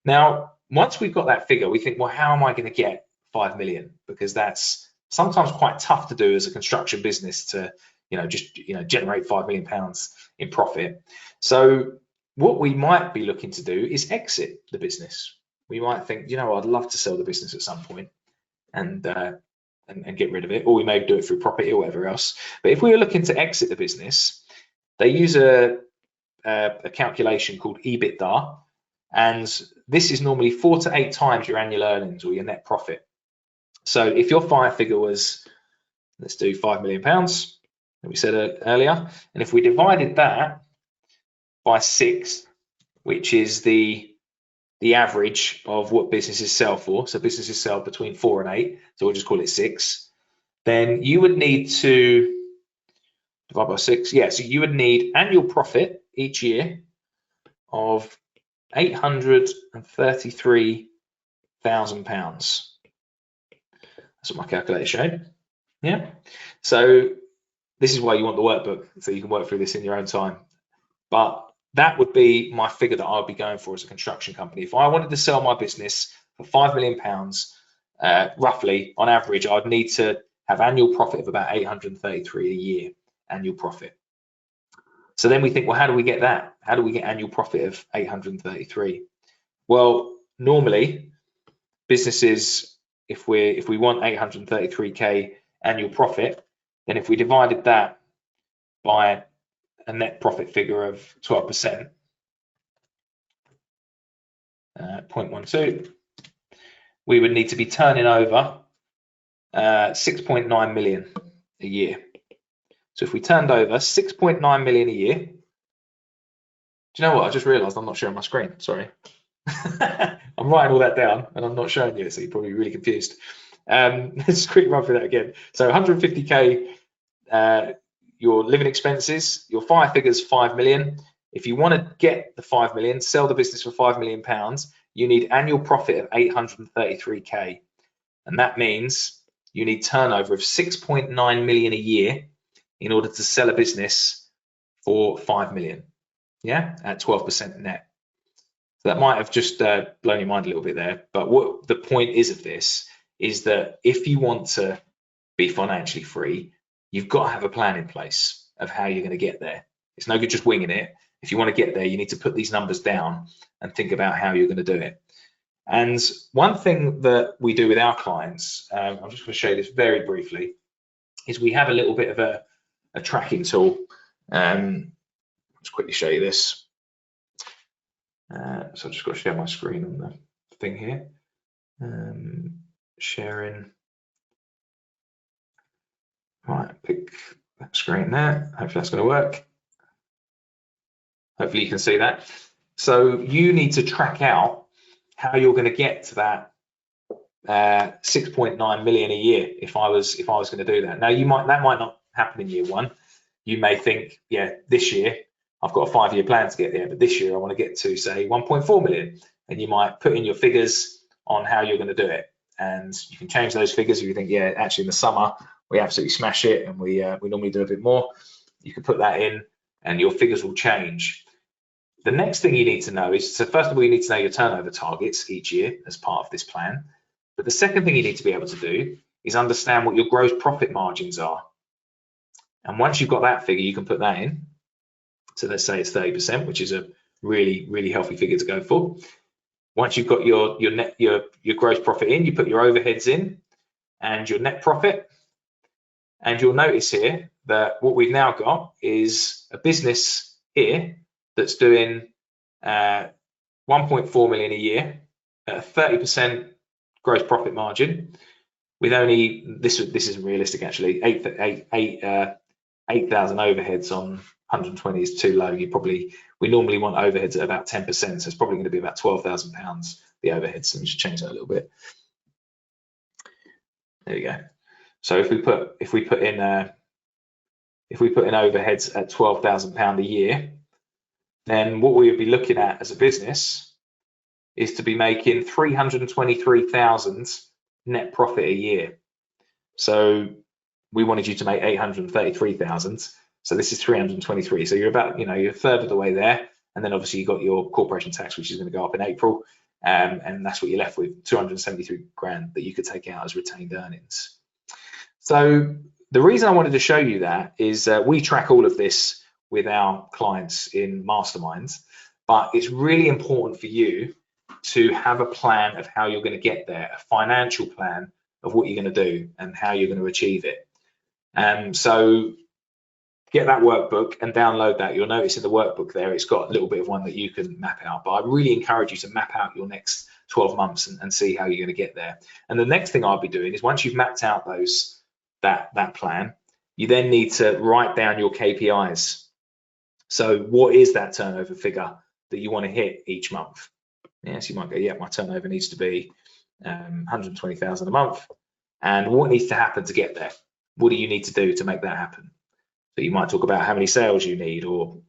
Now, once we've got that figure, we think, well, how am I going to get 5 million? Because that's sometimes quite tough to do as a construction business to, just generate £5 million in profit. So what we might be looking to do is exit the business. We might think, I'd love to sell the business at some point and get rid of it, or we may do it through property or whatever else. But if we were looking to exit the business, they use a calculation called EBITDA, and this is normally 4 to 8 times your annual earnings or your net profit. So if your fire figure was, let's do £5 million, that we said earlier, and if we divided that by 6, which is the average of what businesses sell for, so businesses sell between 4 and 8, so we'll just call it 6, then you would need to divide by 6. Yeah, so you would need annual profit each year of £833,000. That's what my calculator showed. Yeah. So this is why you want the workbook, so you can work through this in your own time. But that would be my figure that I would be going for as a construction company. If I wanted to sell my business for £5 million, roughly on average, I'd need to have annual profit of about 833 a year, annual profit. So then we think, well, how do we get that? How do we get annual profit of 833? Well, normally businesses, if we want 833k annual profit, then if we divided that by a net profit figure of 12%, 0.12, we would need to be turning over 6.9 million a year. So if we turned over 6.9 million a year, do you know what? I just realized I'm not showing my screen. Sorry. I'm writing all that down and I'm not showing you, so you're probably really confused. Let's quick run through that again. So 150k your living expenses, your fire figure's 5 million. If you want to get the 5 million, sell the business for £5 million, you need annual profit of 833k. And that means you need turnover of 6.9 million a year in order to sell a business for 5 million, yeah, at 12% net. So that might have just blown your mind a little bit there, but what the point is of this is that if you want to be financially free, you've got to have a plan in place of how you're going to get there. It's no good just winging it. If you want to get there, you need to put these numbers down and think about how you're going to do it. And one thing that we do with our clients, I'm just going to show you this very briefly, is we have a little bit of a tracking tool. Let's quickly show you this. So I've just got to share my screen on the thing here. Sharing. Right, pick that screen there. Hopefully that's going to work. Hopefully you can see that. So you need to track out how you're going to get to that 6.9 million a year. If I was going to do that, now that might not happen in year one. You may think, yeah, this year I've got a 5-year plan to get there, but this year I want to get to say 1.4 million, and you might put in your figures on how you're going to do it, and you can change those figures if you think, yeah, actually in the summer we absolutely smash it and we normally do a bit more. You can put that in and your figures will change. The next thing you need to know is, so first of all, you need to know your turnover targets each year as part of this plan. But the second thing you need to be able to do is understand what your gross profit margins are. And once you've got that figure, you can put that in. So let's say it's 30%, which is a really, really healthy figure to go for. Once you've got your gross profit in, you put your overheads in and your net profit. And you'll notice here that what we've now got is a business here that's doing 1.4 million a year at a 30% gross profit margin, with only this isn't realistic actually. 8,000 overheads on 120 is too low. We normally want overheads at about 10%, so it's probably going to be about £12,000 the overheads. Let me just change that a little bit. There we go. So if we put in overheads at £12,000 a year, then what we would be looking at as a business is to be making 323,000 net profit a year. So we wanted you to make 833,000. So this is 323. So you're about, you're a third of the way there. And then obviously you've got your corporation tax, which is going to go up in April. And that's what you're left with, 273 grand that you could take out as retained earnings. So the reason I wanted to show you that is we track all of this with our clients in Masterminds, but it's really important for you to have a plan of how you're going to get there, a financial plan of what you're going to do and how you're going to achieve it. So get that workbook and download that. You'll notice in the workbook there, it's got a little bit of one that you can map out, but I really encourage you to map out your next 12 months and see how you're going to get there. And the next thing I'll be doing is once you've mapped out that plan, you then need to write down your KPIs. So what is that turnover figure that you want to hit each month? Yes, you might go, yeah, my turnover needs to be 120,000 a month. And what needs to happen to get there? What do you need to do to make that happen? So you might talk about how many sales you need or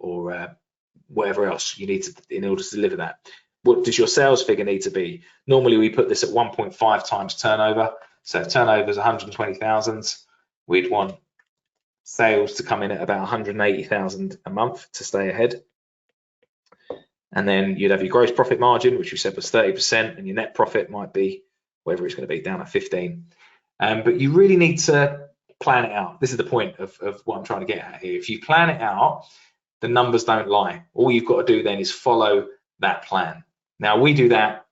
whatever else you need to in order to deliver that. What does your sales figure need to be? Normally we put this at 1.5 times turnover. So if turnover is 120,000, we'd want sales to come in at about 180,000 a month to stay ahead. And then you'd have your gross profit margin, which we said was 30%, and your net profit might be whatever it's going to be, down at 15. But you really need to plan it out. This is the point of what I'm trying to get at here. If you plan it out, the numbers don't lie. All you've got to do then is follow that plan. Now, we do that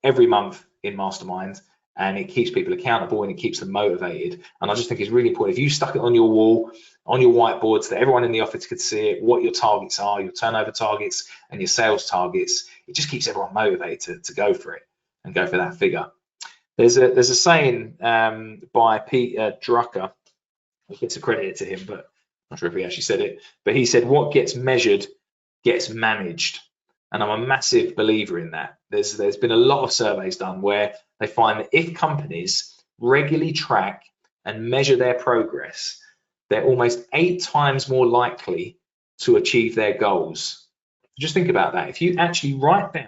every month in Mastermind, and it keeps people accountable and it keeps them motivated. And I just think it's really important. If you stuck it on your wall, on your whiteboard, so that everyone in the office could see it, what your targets are, your turnover targets and your sales targets, it just keeps everyone motivated to go for it and go for that figure. There's a saying by Pete Drucker, it gets accredited to him, but I'm not sure if he actually said it, but he said, what gets measured gets managed. And I'm a massive believer in that. There's been a lot of surveys done where they find that if companies regularly track and measure their progress, they're almost 8 times more likely to achieve their goals. Just think about that. If you actually write down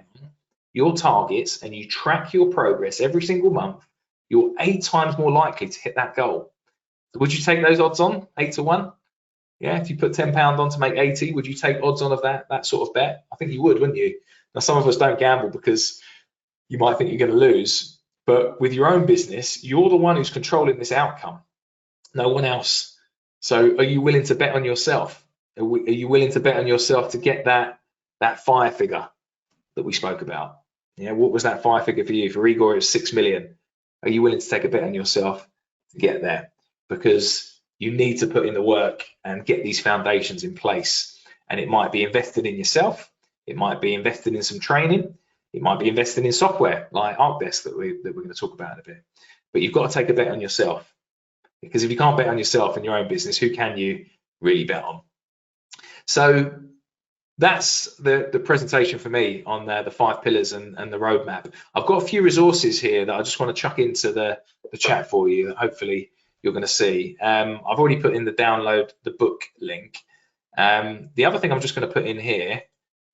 your targets and you track your progress every single month, you're 8 times more likely to hit that goal. Would you take those odds on, 8 to 1? Yeah, if you put £10 on to make 80, would you take odds on of that sort of bet? I think you would, wouldn't you? Now, some of us don't gamble because you might think you're going to lose, but with your own business, you're the one who's controlling this outcome, no one else. So are you willing to bet on yourself? Are you willing to bet on yourself to get that fire figure that we spoke about? Yeah, what was that fire figure for you? For Igor, it was 6 million. Are you willing to take a bet on yourself to get there? Because you need to put in the work and get these foundations in place. And it might be invested in yourself. It might be invested in some training. It might be invested in software like ArcDesk that we're going to talk about in a bit. But you've got to take a bet on yourself. Because if you can't bet on yourself in your own business, who can you really bet on? So that's the presentation for me on the 5 pillars and the roadmap. I've got a few resources here that I just want to chuck into the chat for you that hopefully you're going to see. I've already put in the download the book link. The other thing I'm just going to put in here,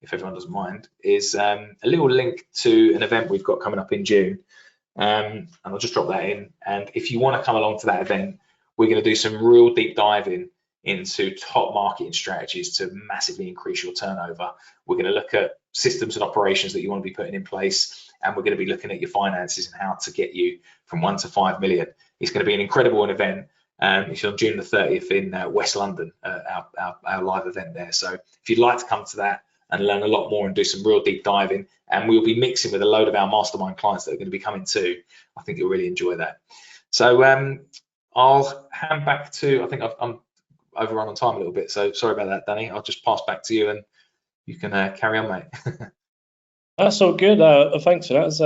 if everyone doesn't mind, is a little link to an event we've got coming up in June. And I'll just drop that in. And if you want to come along to that event, we're going to do some real deep diving into top marketing strategies to massively increase your turnover. We're going to look at systems and operations that you want to be putting in place, and we're going to be looking at your finances and how to get you from 1 to 5 million. It's going to be an incredible event. It's on June the 30th in West London, our live event there. So if you'd like to come to that and learn a lot more and do some real deep diving, and we'll be mixing with a load of our mastermind clients that are going to be coming too, I think you'll really enjoy that. So I'll hand back to, I think I'm overrun on time a little bit, so sorry about that, Danny. I'll just pass back to you and you can carry on, mate. That's all good. Thanks for that. It's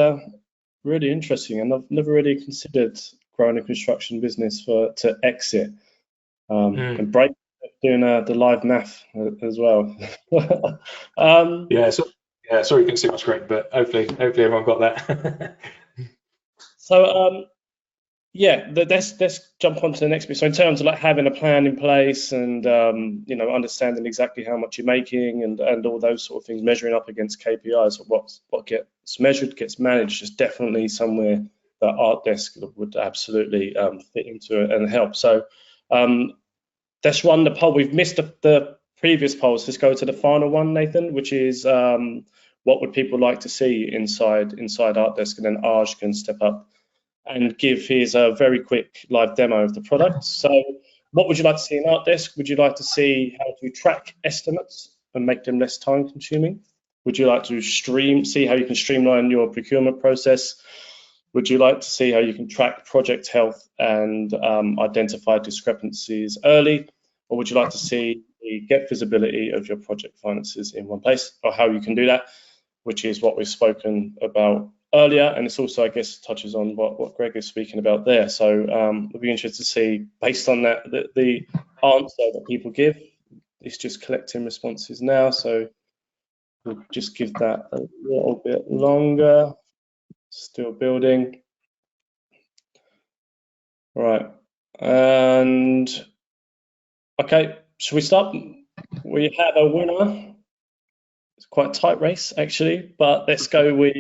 really interesting, and I've never really considered growing a construction business to exit and break doing the live math as well. Sorry you couldn't see my screen, but hopefully everyone got that. So let's jump on to the next bit. So in terms of like having a plan in place and understanding exactly how much you're making and all those sort of things, measuring up against KPIs of what gets measured gets managed is definitely somewhere that ArcDesk would absolutely fit into it and help. So let's run the poll. We've missed the previous polls. Let's go to the final one, Nathan, which is what would people like to see inside ArcDesk, and then Arj can step up and give his very quick live demo of the product. So what would you like to see in ArcDesk? Would you like to see how to track estimates and make them less time consuming? Would you like to see how you can streamline your procurement process? Would you like to see how you can track project health and identify discrepancies early? Or would you like to get visibility of your project finances in one place, or how you can do that, which is what we've spoken about earlier, and it's also, I guess, touches on what Greg is speaking about there. So we'll be interested to see, based on that, the answer that people give. It's just collecting responses now, so we'll just give that a little bit longer. Still building. Right, and okay, should we start? We have a winner. It's quite a tight race, actually, but let's go with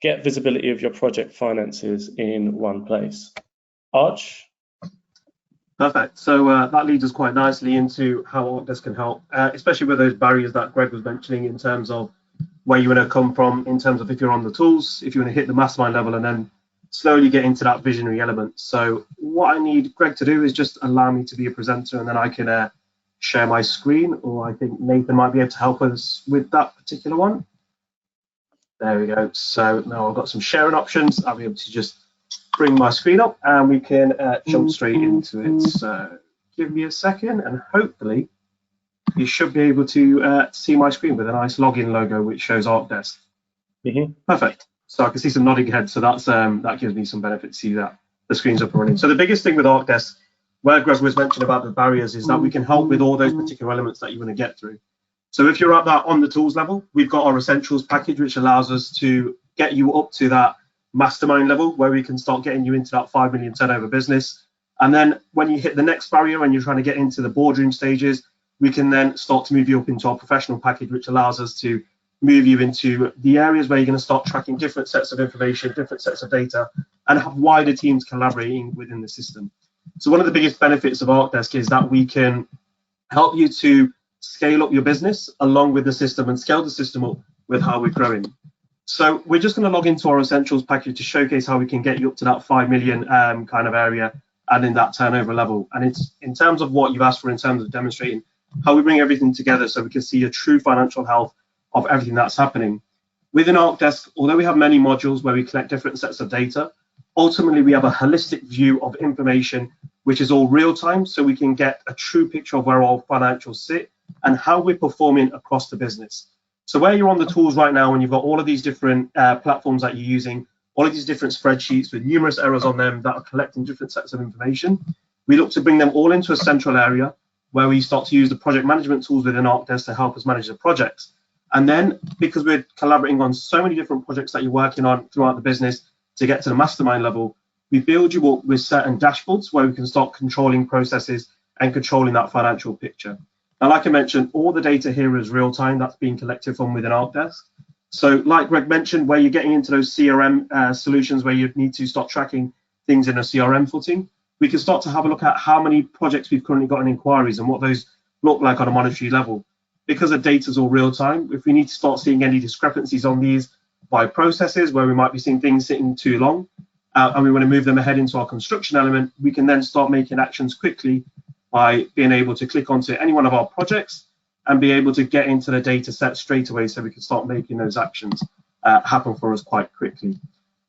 get visibility of your project finances in one place. Arch? Perfect. So that leads us quite nicely into how ArcDesk can help, especially with those barriers that Greg was mentioning in terms of where you want to come from, in terms of if you're on the tools, if you want to hit the mastermind level, and then slowly get into that visionary element. So what I need Greg to do is just allow me to be a presenter, and then I can share my screen, or I think Nathan might be able to help us with that particular one. There we go. So now I've got some sharing options. I'll be able to just bring my screen up and we can jump straight into it. So give me a second, and hopefully you should be able to see my screen with a nice login logo which shows ArcDesk. Perfect. So I can see some nodding heads, so that gives me some benefit to see that the screen's up and running. So the biggest thing with ArcDesk, where Greg was mentioning about the barriers, is that we can help with all those particular elements that you want to get through. So if you're at that on the tools level, we've got our essentials package, which allows us to get you up to that mastermind level, where we can start getting you into that 5 million turnover business. And then when you hit the next barrier and you're trying to get into the boardroom stages, we can then start to move you up into our professional package, which allows us to move you into the areas where you're going to start tracking different sets of information, different sets of data, and have wider teams collaborating within the system. So one of the biggest benefits of ArcDesk is that we can help you to scale up your business along with the system and scale the system up with how we're growing. So we're just going to log into our essentials package to showcase how we can get you up to that 5 million kind of area and in that turnover level. And it's in terms of what you've asked for, in terms of demonstrating how we bring everything together so we can see a true financial health of everything that's happening. Within ArcDesk, although we have many modules where we collect different sets of data, ultimately we have a holistic view of information, which is all real time, so we can get a true picture of where our financials sit and how we're performing across the business. So where you're on the tools right now, and you've got all of these different platforms that you're using, all of these different spreadsheets with numerous errors on them that are collecting different sets of information, we look to bring them all into a central area where we start to use the project management tools within ArcDesk to help us manage the projects. And then, because we're collaborating on so many different projects that you're working on throughout the business to get to the mastermind level, we build you up with certain dashboards where we can start controlling processes and controlling that financial picture. Now, like I mentioned, all the data here is real time that's being collected from within ArcDesk. So like Greg mentioned, where you're getting into those CRM solutions where you need to start tracking things in a CRM footing, we can start to have a look at how many projects we've currently got in inquiries and what those look like on a monetary level. Because the data is all real time, if we need to start seeing any discrepancies on these by processes where we might be seeing things sitting too long and we want to move them ahead into our construction element, we can then start making actions quickly by being able to click onto any one of our projects and be able to get into the data set straight away so we can start making those actions happen for us quite quickly.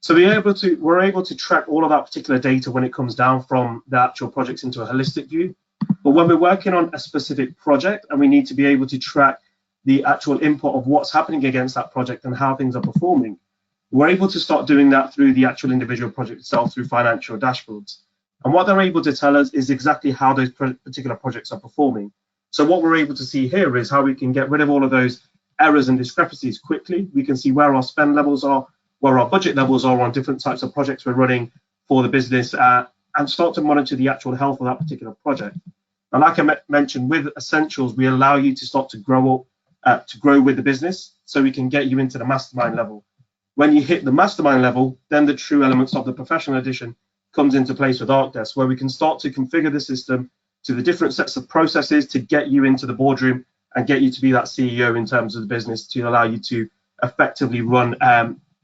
So we're able to track all of that particular data when it comes down from the actual projects into a holistic view. But when we're working on a specific project and we need to be able to track the actual input of what's happening against that project and how things are performing. We're able to start doing that through the actual individual project itself, through financial dashboards. And what they're able to tell us is exactly how those particular projects are performing. So what we're able to see here is how we can get rid of all of those errors and discrepancies quickly. We can see where our spend levels are, where our budget levels are on different types of projects we're running for the business, and start to monitor the actual health of that particular project. And like I mentioned, with Essentials, we allow you to start to grow with the business, so we can get you into the mastermind level. When you hit the mastermind level, then the true elements of the professional edition comes into place with ArcDesk, where we can start to configure the system to the different sets of processes to get you into the boardroom and get you to be that CEO in terms of the business, to allow you to effectively run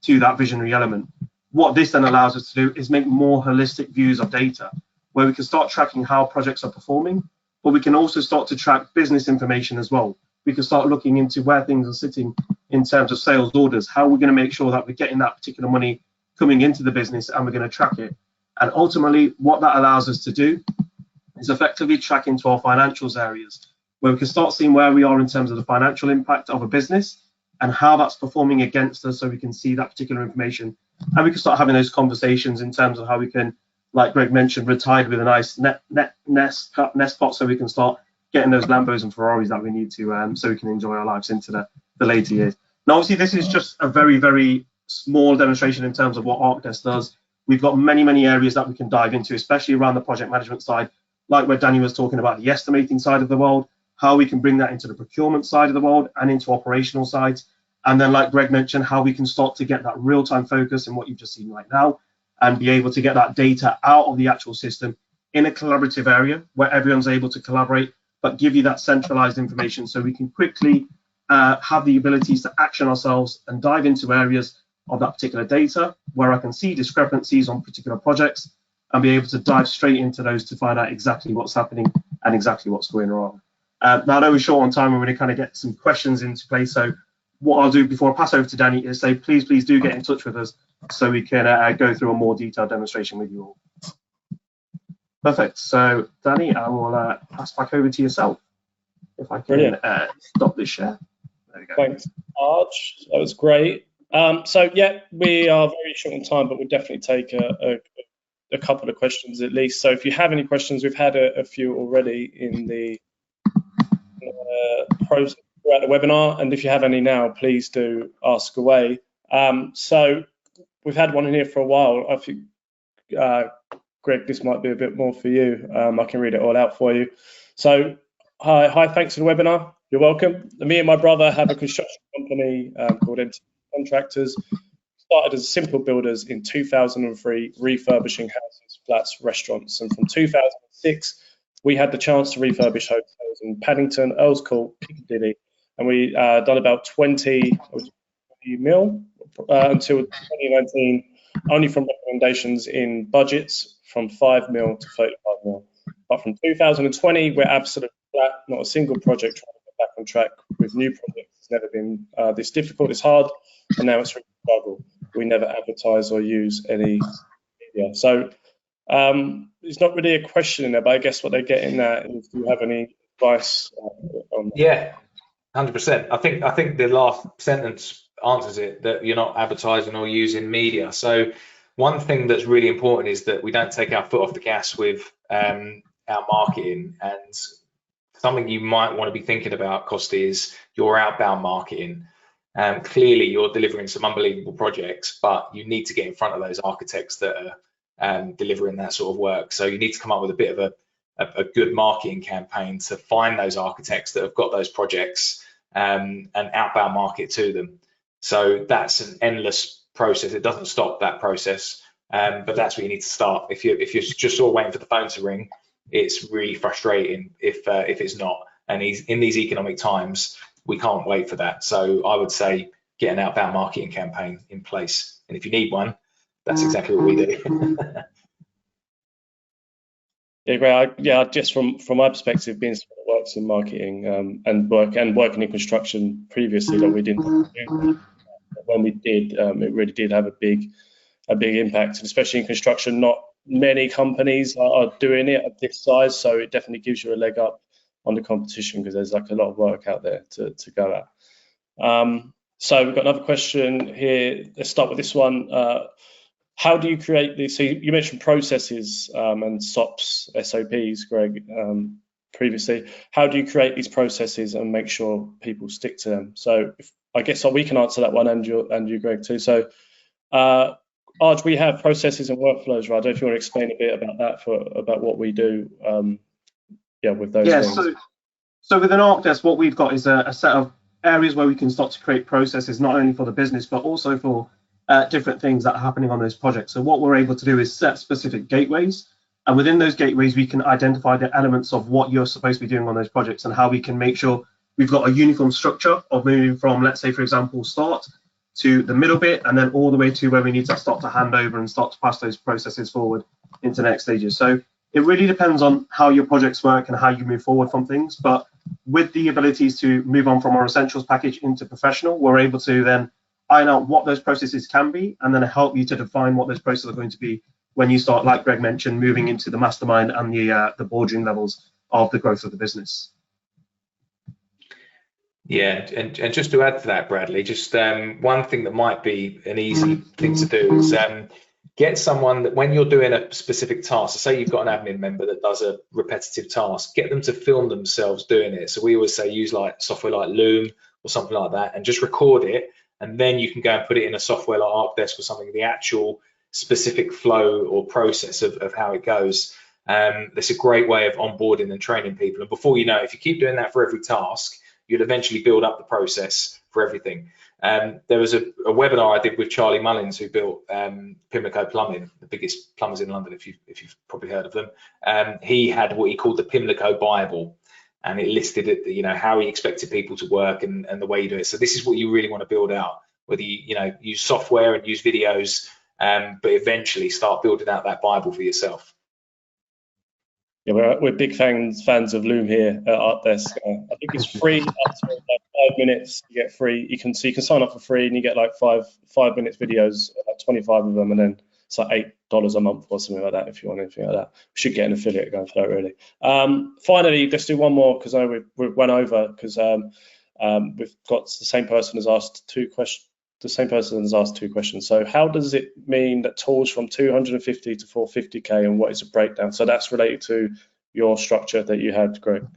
to that visionary element. What this then allows us to do is make more holistic views of data, where we can start tracking how projects are performing, but we can also start to track business information as well. We can start looking into where things are sitting in terms of sales orders, how we're going to make sure that we're getting that particular money coming into the business, and we're going to track it. And ultimately, what that allows us to do is effectively track into our financials areas, where we can start seeing where we are in terms of the financial impact of a business and how that's performing against us, so we can see that particular information. And we can start having those conversations in terms of how we can, like Greg mentioned, retire with a nice nest pot, so we can start getting those Lambos and Ferraris that we need to, so we can enjoy our lives into the later years. Now, obviously, this is just a very, very small demonstration in terms of what ArcDesk does. We've got many, many areas that we can dive into, especially around the project management side, like where Danny was talking about the estimating side of the world, how we can bring that into the procurement side of the world and into operational sides. And then, like Greg mentioned, how we can start to get that real-time focus in what you've just seen right now, and be able to get that data out of the actual system in a collaborative area where everyone's able to collaborate, but give you that centralized information, so we can quickly have the abilities to action ourselves and dive into areas of that particular data where I can see discrepancies on particular projects and be able to dive straight into those to find out exactly what's happening and exactly what's going on. Now, I know we're short on time, and we're going to kind of get some questions into place. So what I'll do before I pass over to Danny is say, please do get in touch with us so we can go through a more detailed demonstration with you all. Perfect. So Danny, I will pass back over to yourself. If I can stop this share. There we go. Thanks, Arch. That was great. So yeah, we are very short on time, but we'll definitely take a couple of questions at least. So if you have any questions, we've had a few already in the process throughout the webinar, and if you have any now, please do ask away. So we've had one in here for a while. I think, Greg, this might be a bit more for you. I can read it all out for you. So hi, thanks for the webinar. You're welcome. Me and my brother have a construction company called MT Contractors. Started as simple builders in 2003, refurbishing houses, flats, restaurants, and from 2006 we had the chance to refurbish hotels in Paddington, Earls Court, Piccadilly, and we done about 20 mil until 2019, only from recommendations in budgets from 5 mil to 35 mil. But from 2020, we're absolutely flat, not a single project trying to get back on track with new projects. It's never been this difficult, it's hard, and now it's really a struggle. We never advertise or use any media. So it's not really a question in there, but I guess what they're getting at is, do you have any advice on that? Yeah, 100%. I think the last sentence answers it, that you're not advertising or using media. So one thing that's really important is that we don't take our foot off the gas with our marketing. And something you might want to be thinking about, Costi, is your outbound marketing. Clearly you're delivering some unbelievable projects, but you need to get in front of those architects that are delivering that sort of work. So you need to come up with a bit of a good marketing campaign to find those architects that have got those projects and outbound market to them. So that's an endless process. It doesn't stop, that process, but that's where you need to start. If you're just sort of waiting for the phone to ring, it's really frustrating if it's not. And in these economic times, we can't wait for that. So I would say get an outbound marketing campaign in place. And if you need one, that's exactly what we do. Yeah, great. Yeah, just from my perspective, being someone that works in marketing and working in construction previously, that we didn't do. When we did, it really did have a big impact, and especially in construction, not many companies are doing it at this size, so it definitely gives you a leg up on the competition, because there's like a lot of work out there to go at. So we've got another question here. Let's start with this one. How do you create these? So you mentioned processes and SOPs, SOPs, Greg, previously. How do you create these processes and make sure people stick to them? So I guess we can answer that one, and you, Greg, too. So Arj, we have processes and workflows, right? I don't know if you want to explain a bit about that, about what we do, with those things. So within ArcDesk, what we've got is a set of areas where we can start to create processes, not only for the business, but also for different things that are happening on those projects. So what we're able to do is set specific gateways, and within those gateways, we can identify the elements of what you're supposed to be doing on those projects and how we can make sure we've got a uniform structure of moving from, let's say, for example, start to the middle bit, and then all the way to where we need to start to hand over and start to pass those processes forward into the next stages. So it really depends on how your projects work and how you move forward from things. But with the abilities to move on from our essentials package into professional, we're able to then iron out what those processes can be, and then help you to define what those processes are going to be when you start, like Greg mentioned, moving into the mastermind and the boardroom levels of the growth of the business. Yeah, and just to add to that, Bradley, just one thing that might be an easy thing to do is get someone that, when you're doing a specific task, so say you've got an admin member that does a repetitive task, get them to film themselves doing it. So we always say use like software like Loom or something like that, and just record it, and then you can go and put it in a software like ArcDesk or something, the actual specific flow or process of how it goes. That's a great way of onboarding and training people. And before you know, if you keep doing that for every task, you'll eventually build up the process for everything. There was a webinar I did with Charlie Mullins, who built Pimlico Plumbing, the biggest plumbers in London, if you've probably heard of them. He had what he called the Pimlico Bible, and it listed it, how he expected people to work and the way you do it. So this is what you really want to build out, whether you use software and use videos, but eventually start building out that Bible for yourself. Yeah, we're big fans of Loom here at ArcDesk. I think it's free up to like 5 minutes. You get free. You can sign up for free, and you get like five minutes videos, like 25 of them, and then it's like $8 a month or something like that if you want anything like that. We should get an affiliate going for that, really. Finally, let's do one more, because I know we've went over, because we've got the same person has asked two questions. The same person has asked two questions. So how does it mean that tools from 250 to 450K, and what is a breakdown? So that's related to your structure that you had, Greg.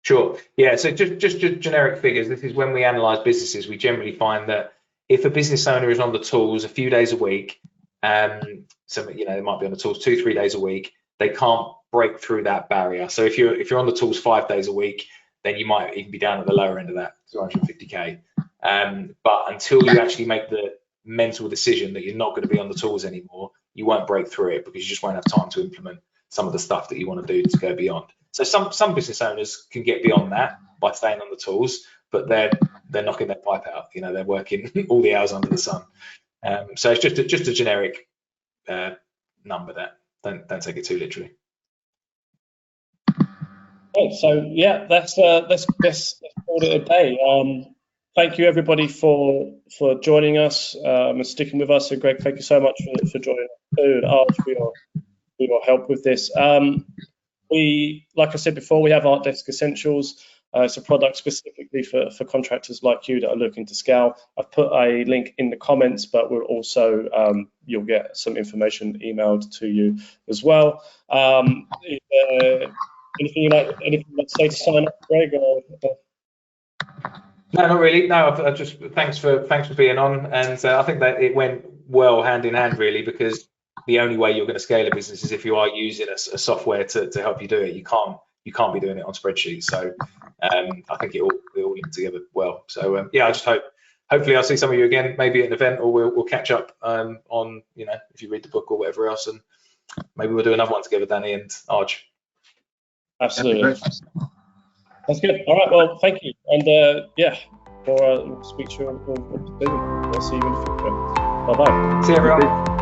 Sure. Yeah. So just generic figures. This is when we analyze businesses. We generally find that if a business owner is on the tools a few days a week, so they might be on the tools 2-3 days a week, they can't break through that barrier. So if you're on the tools 5 days a week, then you might even be down at the lower end of that, 250K. But until you actually make the mental decision that you're not going to be on the tools anymore, you won't break through it, because you just won't have time to implement some of the stuff that you want to do to go beyond. So some business owners can get beyond that by staying on the tools, but they're knocking their pipe out. They're working all the hours under the sun. So it's just a generic number. That don't take it too literally. Okay, so yeah, let's call it a day. Thank you everybody for joining us and sticking with us. So Greg, thank you so much for joining us too, and Arj for your help with this. Like I said before, we have ArcDesk Essentials. It's a product specifically for contractors like you that are looking to scale. I've put a link in the comments, but we'll also you'll get some information emailed to you as well. Anything you'd like to say to sign up, Greg? No, not really. No, I just thanks for being on, and I think that it went well hand in hand, really, because the only way you're going to scale a business is if you are using a software to help you do it. You can't be doing it on spreadsheets. So I think it all linked together well. So yeah, I just hopefully I'll see some of you again, maybe at an event, or we'll catch up on if you read the book or whatever else, and maybe we'll do another one together, Danny and Arj. Absolutely. That's good. All right. Well, thank you. And yeah, we'll speak to you soon. We'll see you in the future. Bye-bye. See you, everyone.